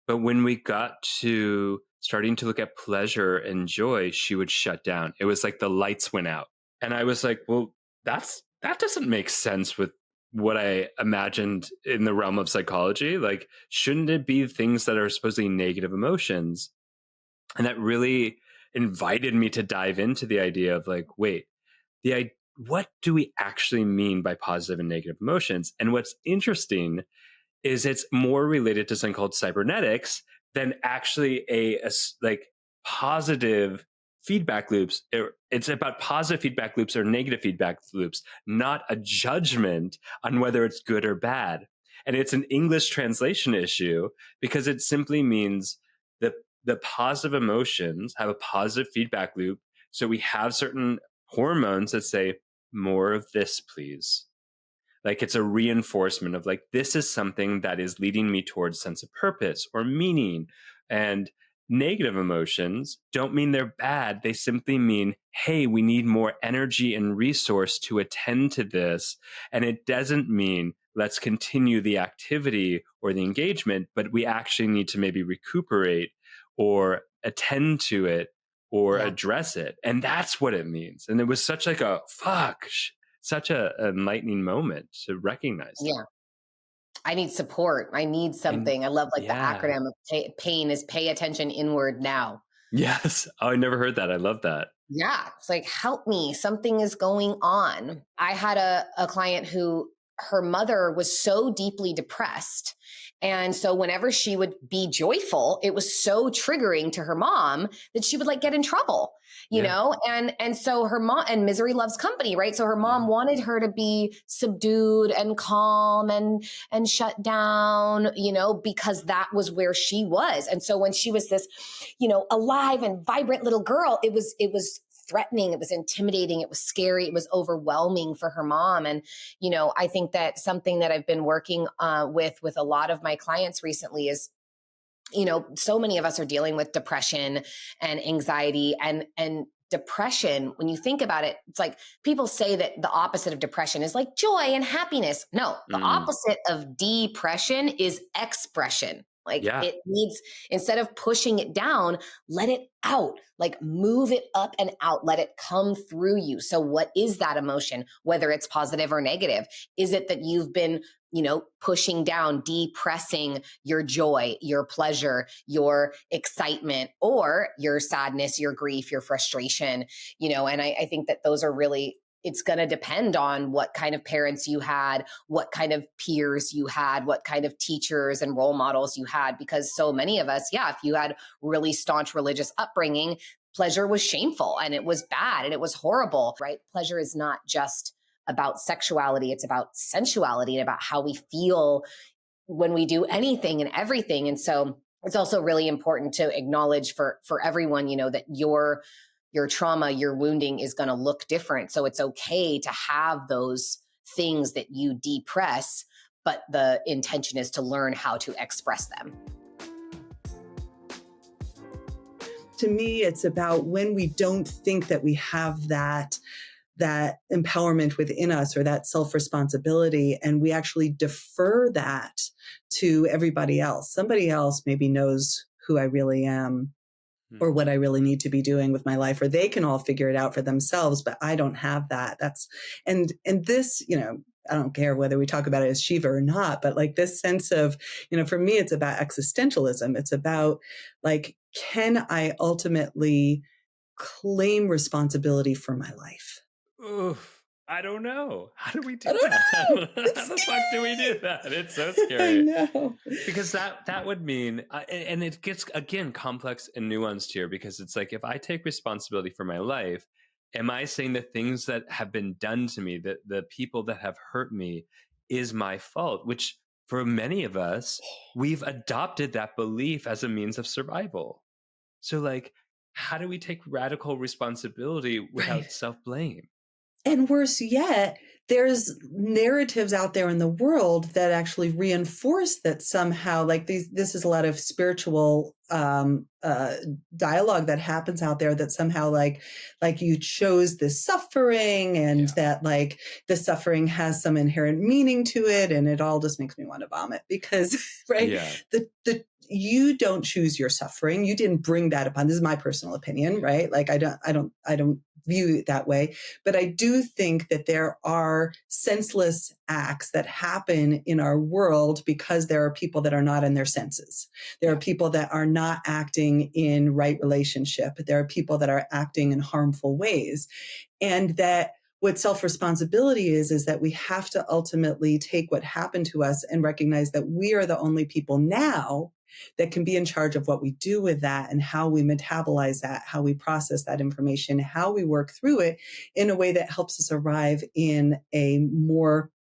But when we got to starting to look at pleasure and joy, she would shut down. It was like the lights went out. And I was like, well, that doesn't make sense with what I imagined in the realm of psychology. Like, shouldn't it be things that are supposedly negative emotions? And that really invited me to dive into the idea of like, wait, what do we actually mean by positive and negative emotions? And what's interesting is it's more related to something called cybernetics than actually a like positive feedback loops. It's about positive feedback loops or negative feedback loops, not a judgment on whether it's good or bad. And it's an English translation issue because it simply means that the positive emotions have a positive feedback loop. So we have certain hormones that say, more of this, please. Like, it's a reinforcement of like, this is something that is leading me towards sense of purpose or meaning. And negative emotions don't mean they're bad. They simply mean, hey, we need more energy and resource to attend to this. And it doesn't mean let's continue the activity or the engagement, but we actually need to maybe recuperate or attend to it or address it. And that's what it means. And it was such like a such a enlightening moment to recognize that. Yeah. I need support. I need something. I love like the acronym of PAIN is pay attention inward now. Yes. Oh, I never heard that. I love that. Yeah. It's like, help me. Something is going on. I had a client who her mother was so deeply depressed. And so whenever she would be joyful, it was so triggering to her mom that she would like get in trouble, you know? And so her mom, and misery loves company, right? So her mom wanted her to be subdued and calm and shut down, you know, because that was where she was. And so when she was this, you know, alive and vibrant little girl, it was threatening, it was intimidating, it was scary, it was overwhelming for her mom. And, you know, I think that something that I've been working with a lot of my clients recently is, you know, so many of us are dealing with depression and anxiety and depression. When you think about it, it's like people say that the opposite of depression is like joy and happiness. No, the opposite of depression is expression. Like it needs, instead of pushing it down, let it out, like move it up and out, let it come through you. So what is that emotion, whether it's positive or negative? Is it that you've been, you know, pushing down, depressing your joy, your pleasure, your excitement, or your sadness, your grief, your frustration, you know? And I think that those are really, it's going to depend on what kind of parents you had, what kind of peers you had, what kind of teachers and role models you had, because so many of us, if you had really staunch religious upbringing, pleasure was shameful and it was bad and it was horrible, right? Pleasure is not just about sexuality. It's about sensuality and about how we feel when we do anything and everything. And so it's also really important to acknowledge for everyone, you know, that your trauma, your wounding is going to look different. So it's okay to have those things that you depress, but the intention is to learn how to express them. To me, it's about when we don't think that we have that empowerment within us or that self-responsibility, and we actually defer that to everybody else. Somebody else maybe knows who I really am or what I really need to be doing with my life, or they can all figure it out for themselves, but I don't have that. And this, you know, I don't care whether we talk about it as Shiva or not, but like this sense of, you know, for me, it's about existentialism. It's about like, can I ultimately claim responsibility for my life? Oof. I don't know. How do we do that? How the fuck do we do that? It's so scary. I know. Because that would mean, and it gets, again, complex and nuanced here, because it's like, if I take responsibility for my life, am I saying the things that have been done to me, that the people that have hurt me is my fault? Which for many of us, we've adopted that belief as a means of survival. So like, how do we take radical responsibility without self-blame? And worse yet, there's narratives out there in the world that actually reinforce that somehow, like this is a lot of spiritual dialogue that happens out there, that somehow like you chose this suffering, and that like the suffering has some inherent meaning to it, and it all just makes me want to vomit because you don't choose your suffering. You didn't bring that upon. This is my personal opinion, right? Like I don't view it that way. But I do think that there are senseless acts that happen in our world because there are people that are not in their senses. There are people that are not acting in right relationship. There are people that are acting in harmful ways. And that what self-responsibility is that we have to ultimately take what happened to us and recognize that we are the only people now that can be in charge of what we do with that and how we metabolize that, how we process that information, how we work through it in a way that helps us arrive in a more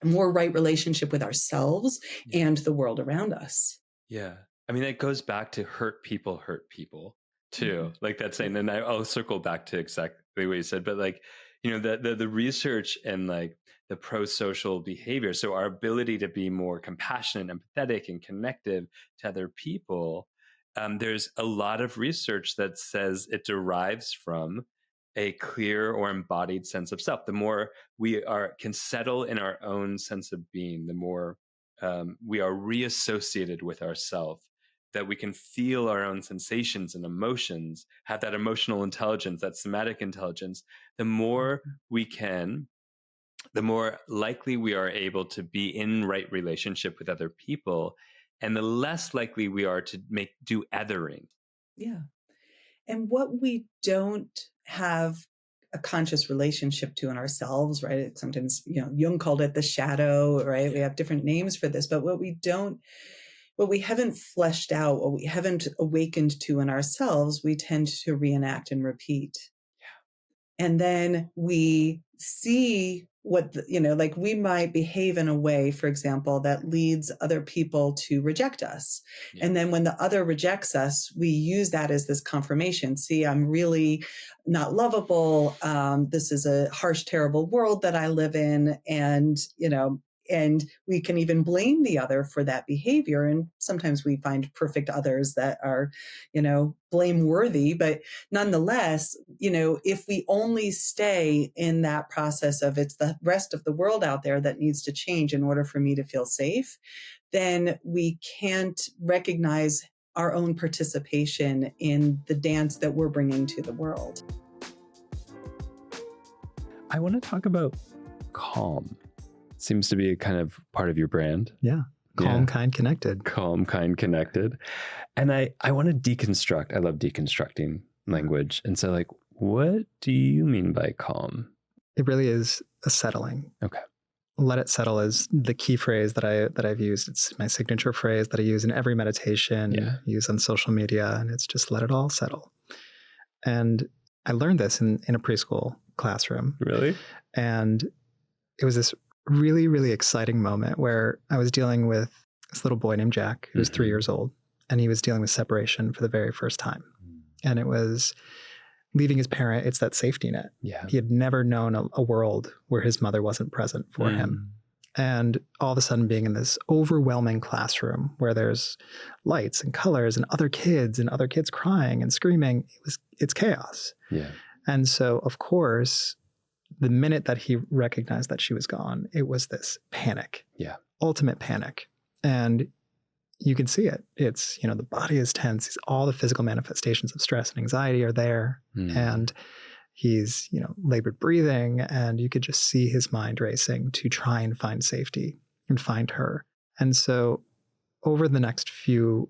right relationship with ourselves and the world around us. Yeah. I mean, it goes back to hurt people too. Like that saying, and I'll circle back to exactly what you said, but like, the research and like the pro-social behavior. So our ability to be more compassionate, empathetic, and connective to other people. There's a lot of research that says it derives from a clear or embodied sense of self. The more we can settle in our own sense of being, the more we are reassociated with ourself, that we can feel our own sensations and emotions, have that emotional intelligence, that somatic intelligence, the more likely we are able to be in right relationship with other people, and the less likely we are to do othering. Yeah. And what we don't have a conscious relationship to in ourselves, right? Sometimes, Jung called it the shadow, right? We have different names for this, but what we haven't fleshed out, what we haven't awakened to in ourselves, we tend to reenact and repeat. Yeah. And then we see what, like we might behave in a way, for example, that leads other people to reject us. Yeah. And then when the other rejects us, we use that as this confirmation. See, I'm really not lovable. This is a harsh, terrible world that I live in. And we can even blame the other for that behavior. And sometimes we find perfect others that are, blameworthy. But nonetheless, if we only stay in that process of it's the rest of the world out there that needs to change in order for me to feel safe, then we can't recognize our own participation in the dance that we're bringing to the world. I want to talk about calm. Seems to be a kind of part of your brand. Yeah. Calm, kind, connected. Calm, kind, connected. And I want to deconstruct. I love deconstructing language. And so, like, what do you mean by calm? It really is a settling. Okay. Let it settle is the key phrase that I've used. It's my signature phrase that I use in every meditation, use on social media, and it's just let it all settle. And I learned this in a preschool classroom. Really? And it was this really, really exciting moment where I was dealing with this little boy named Jack, who was 3 years old, and he was dealing with separation for the very first time. And it was leaving his parent. It's that safety net. Yeah. He had never known a world where his mother wasn't present for him. And all of a sudden being in this overwhelming classroom where there's lights and colors and other kids crying and screaming, it's chaos. Yeah. And so, of course, the minute that he recognized that she was gone, it was this panic. Yeah. Ultimate panic. And you can see it. It's, the body is tense. All the physical manifestations of stress and anxiety are there. And he's, labored breathing, and you could just see his mind racing to try and find safety and find her. And so over the next few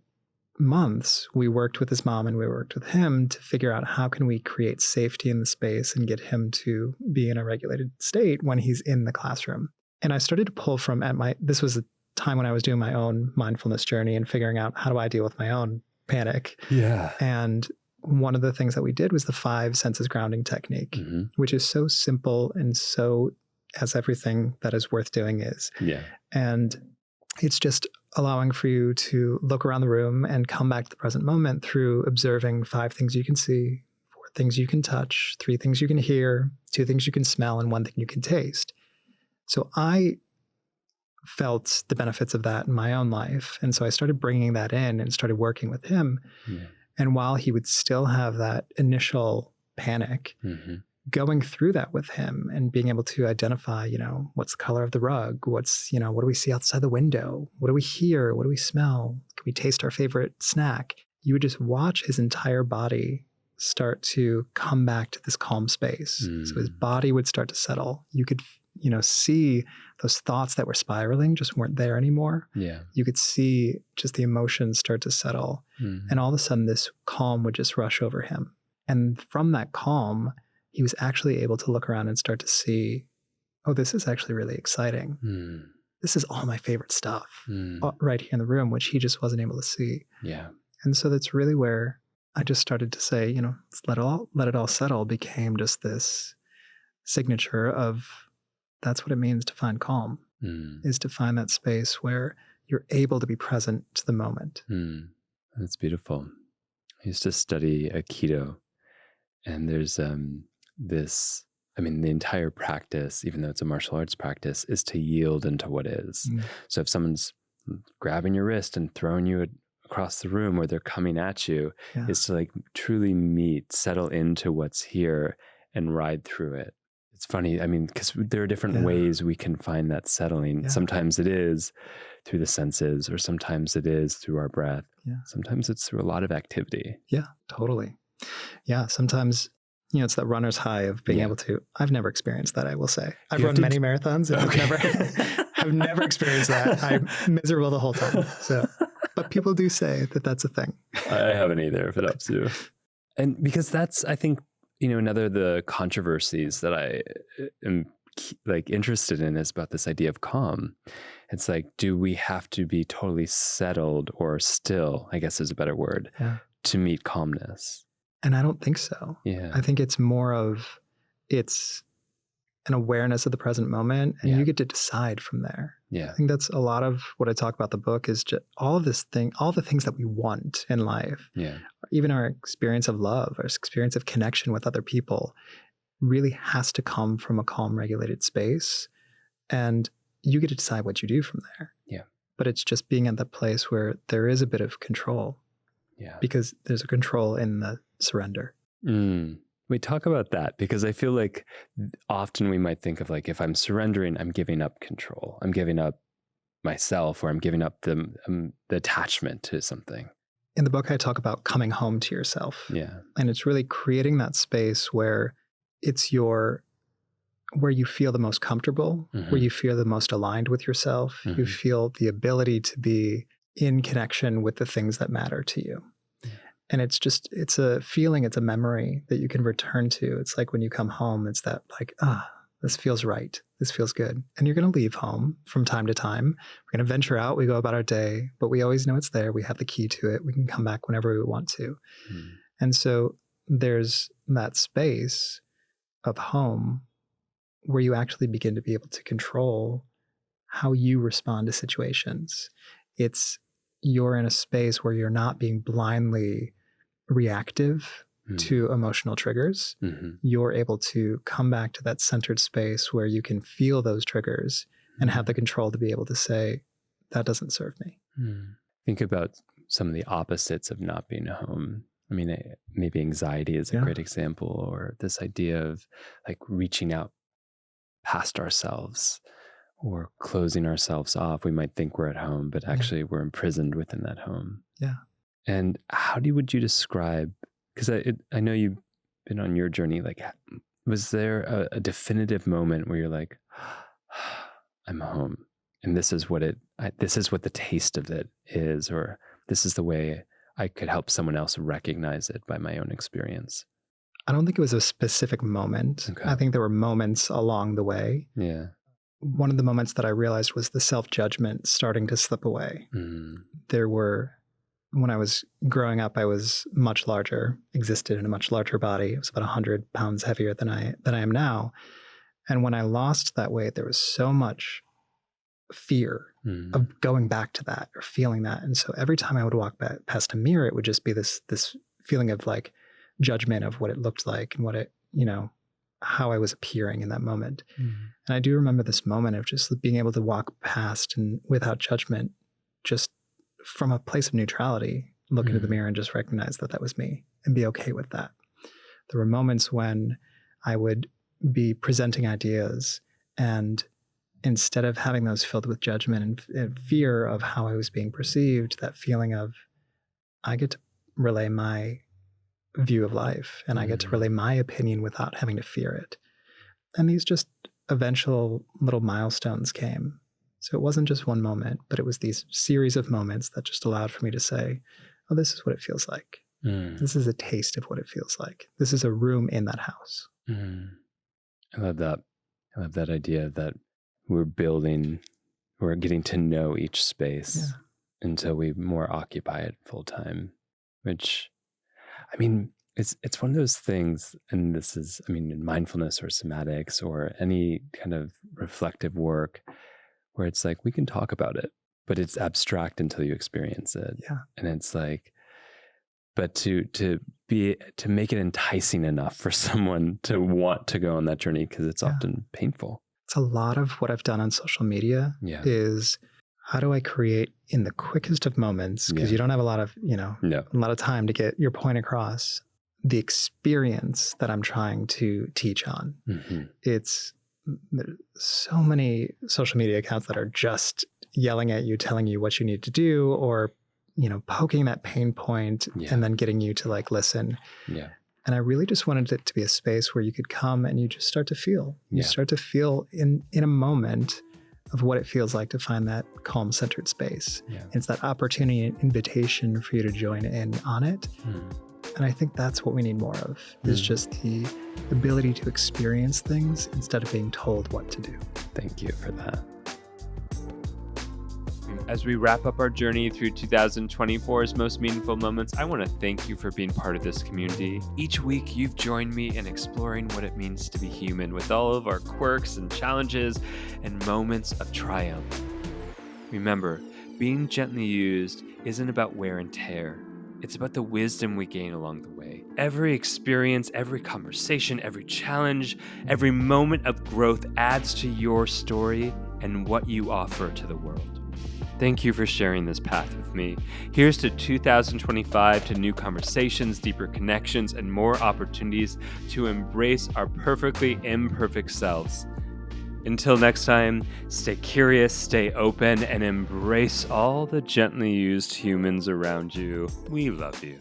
months, we worked with his mom and we worked with him to figure out how can we create safety in the space and get him to be in a regulated state when he's in the classroom. And I started to pull from this was a time when I was doing my own mindfulness journey and figuring out how do I deal with my own panic. Yeah. And one of the things that we did was the 5 senses grounding technique, which is so simple and so as everything that is worth doing is. Yeah. And it's just allowing for you to look around the room and come back to the present moment through observing 5 things you can see, 4 things you can touch, 3 things you can hear, 2 things you can smell, and 1 thing you can taste. So I felt the benefits of that in my own life. And so I started bringing that in and started working with him. Yeah. And while he would still have that initial panic, going through that with him and being able to identify, what's the color of the rug? What's, what do we see outside the window? What do we hear? What do we smell? Can we taste our favorite snack? You would just watch his entire body start to come back to this calm space. So his body would start to settle. You could, see those thoughts that were spiraling just weren't there anymore. Yeah. You could see just the emotions start to settle. And all of a sudden this calm would just rush over him. And from that calm, he was actually able to look around and start to see, oh, this is actually really exciting. This is all my favorite stuff right here in the room, which he just wasn't able to see. Yeah. And so that's really where I just started to say, let's let it all settle became just this signature of that's what it means to find calm, is to find that space where you're able to be present to the moment. That's beautiful. I used to study Aikido, and there's this, the entire practice, even though it's a martial arts practice, is to yield into what is. So if someone's grabbing your wrist and throwing you across the room, or they're coming at you, is to truly settle into what's here and ride through it. It's funny, because there are different ways we can find that settling. Sometimes it is through the senses, or sometimes it is through our breath. Sometimes it's through a lot of activity. Yeah, totally. Yeah, sometimes, it's that runner's high of being able to, I've never experienced that, I will say. I've run many marathons and I've never experienced that. I'm miserable the whole time. So, but people do say that that's a thing. I haven't either, if it helps you. And because that's, I think, another of the controversies that I am interested in is about this idea of calm. It's do we have to be totally settled or still, I guess is a better word, to meet calmness? And I don't think so. Yeah. I think it's more of, it's an awareness of the present moment, and you get to decide from there. Yeah. I think that's a lot of what I talk about the book is just all the things that we want in life. Yeah. Even our experience of love, our experience of connection with other people really has to come from a calm, regulated space. And you get to decide what you do from there. Yeah. But it's just being at that place where there is a bit of control. Yeah. Because there's a control in the surrender. We talk about that because I feel like often we might think of if I'm surrendering, I'm giving up control. I'm giving up myself, or I'm giving up the attachment to something. In the book, I talk about coming home to yourself. Yeah. And it's really creating that space where it's where you feel the most comfortable, where you feel the most aligned with yourself. You feel the ability to be in connection with the things that matter to you. And it's a feeling, it's a memory that you can return to. It's like when you come home, it's that this feels right. This feels good. And you're going to leave home from time to time. We're going to venture out. We go about our day, but we always know it's there. We have the key to it. We can come back whenever we want to. And so there's that space of home where you actually begin to be able to control how you respond to situations. You're in a space where you're not being blindly reactive to emotional triggers. You're able to come back to that centered space where you can feel those triggers and have the control to be able to say, that doesn't serve me. Think about some of the opposites of not being home. Maybe anxiety is a great example, or this idea of reaching out past ourselves or closing ourselves off. We might think we're at home, but actually we're imprisoned within that home. Yeah. And how would you describe, because I know you've been on your journey, was there a definitive moment where you're I'm home, and this is what the taste of it is, or this is the way I could help someone else recognize it by my own experience? I don't think it was a specific moment. Okay. I think there were moments along the way. Yeah. One of the moments that I realized was the self-judgment starting to slip away. When I was growing up, I was much larger, existed in a much larger body. I was about 100 pounds heavier than I am now. And when I lost that weight, there was so much fear of going back to that or feeling that. And so every time I would walk past a mirror, it would just be this feeling of judgment of what it looked like and what it, how I was appearing in that moment. And I do remember this moment of just being able to walk past and without judgment, just from a place of neutrality, look into the mirror and just recognize that was me and be okay with that. There were moments when I would be presenting ideas, and instead of having those filled with judgment and fear of how I was being perceived, that feeling of I get to relay my view of life, and I get to relay my opinion without having to fear it. And these just eventual little milestones came. So it wasn't just one moment, but it was these series of moments that just allowed for me to say, oh, this is what it feels like. This is a taste of what it feels like. This is a room in that house. I love that. I love that idea that we're getting to know each space until we more occupy it full time, which, I mean, it's one of those things, and this is, I mean, in mindfulness or somatics or any kind of reflective work, where it's like, we can talk about it, but it's abstract until you experience it. Yeah. And it's like, but to make it enticing enough for someone to want to go on that journey, because it's often painful. It's a lot of what I've done on social media is how do I create in the quickest of moments, because you don't have a lot of, a lot of time to get your point across, the experience that I'm trying to teach on. It's so many social media accounts that are just yelling at you, telling you what you need to do, or poking that pain point and then getting you to like listen. And I really just wanted it to be a space where you could come and you just start to feel. You start to feel in a moment of what it feels like to find that calm, centered space. It's that opportunity and invitation for you to join in on it. And I think that's what we need more of, is just the ability to experience things instead of being told what to do. Thank you for that. As we wrap up our journey through 2024's most meaningful moments, I want to thank you for being part of this community. Each week, you've joined me in exploring what it means to be human, with all of our quirks and challenges and moments of triumph. Remember, being gently used isn't about wear and tear. It's about the wisdom we gain along the way. Every experience, every conversation, every challenge, every moment of growth adds to your story and what you offer to the world. Thank you for sharing this path with me. Here's to 2025, to new conversations, deeper connections, and more opportunities to embrace our perfectly imperfect selves. Until next time, stay curious, stay open, and embrace all the gently used humans around you. We love you.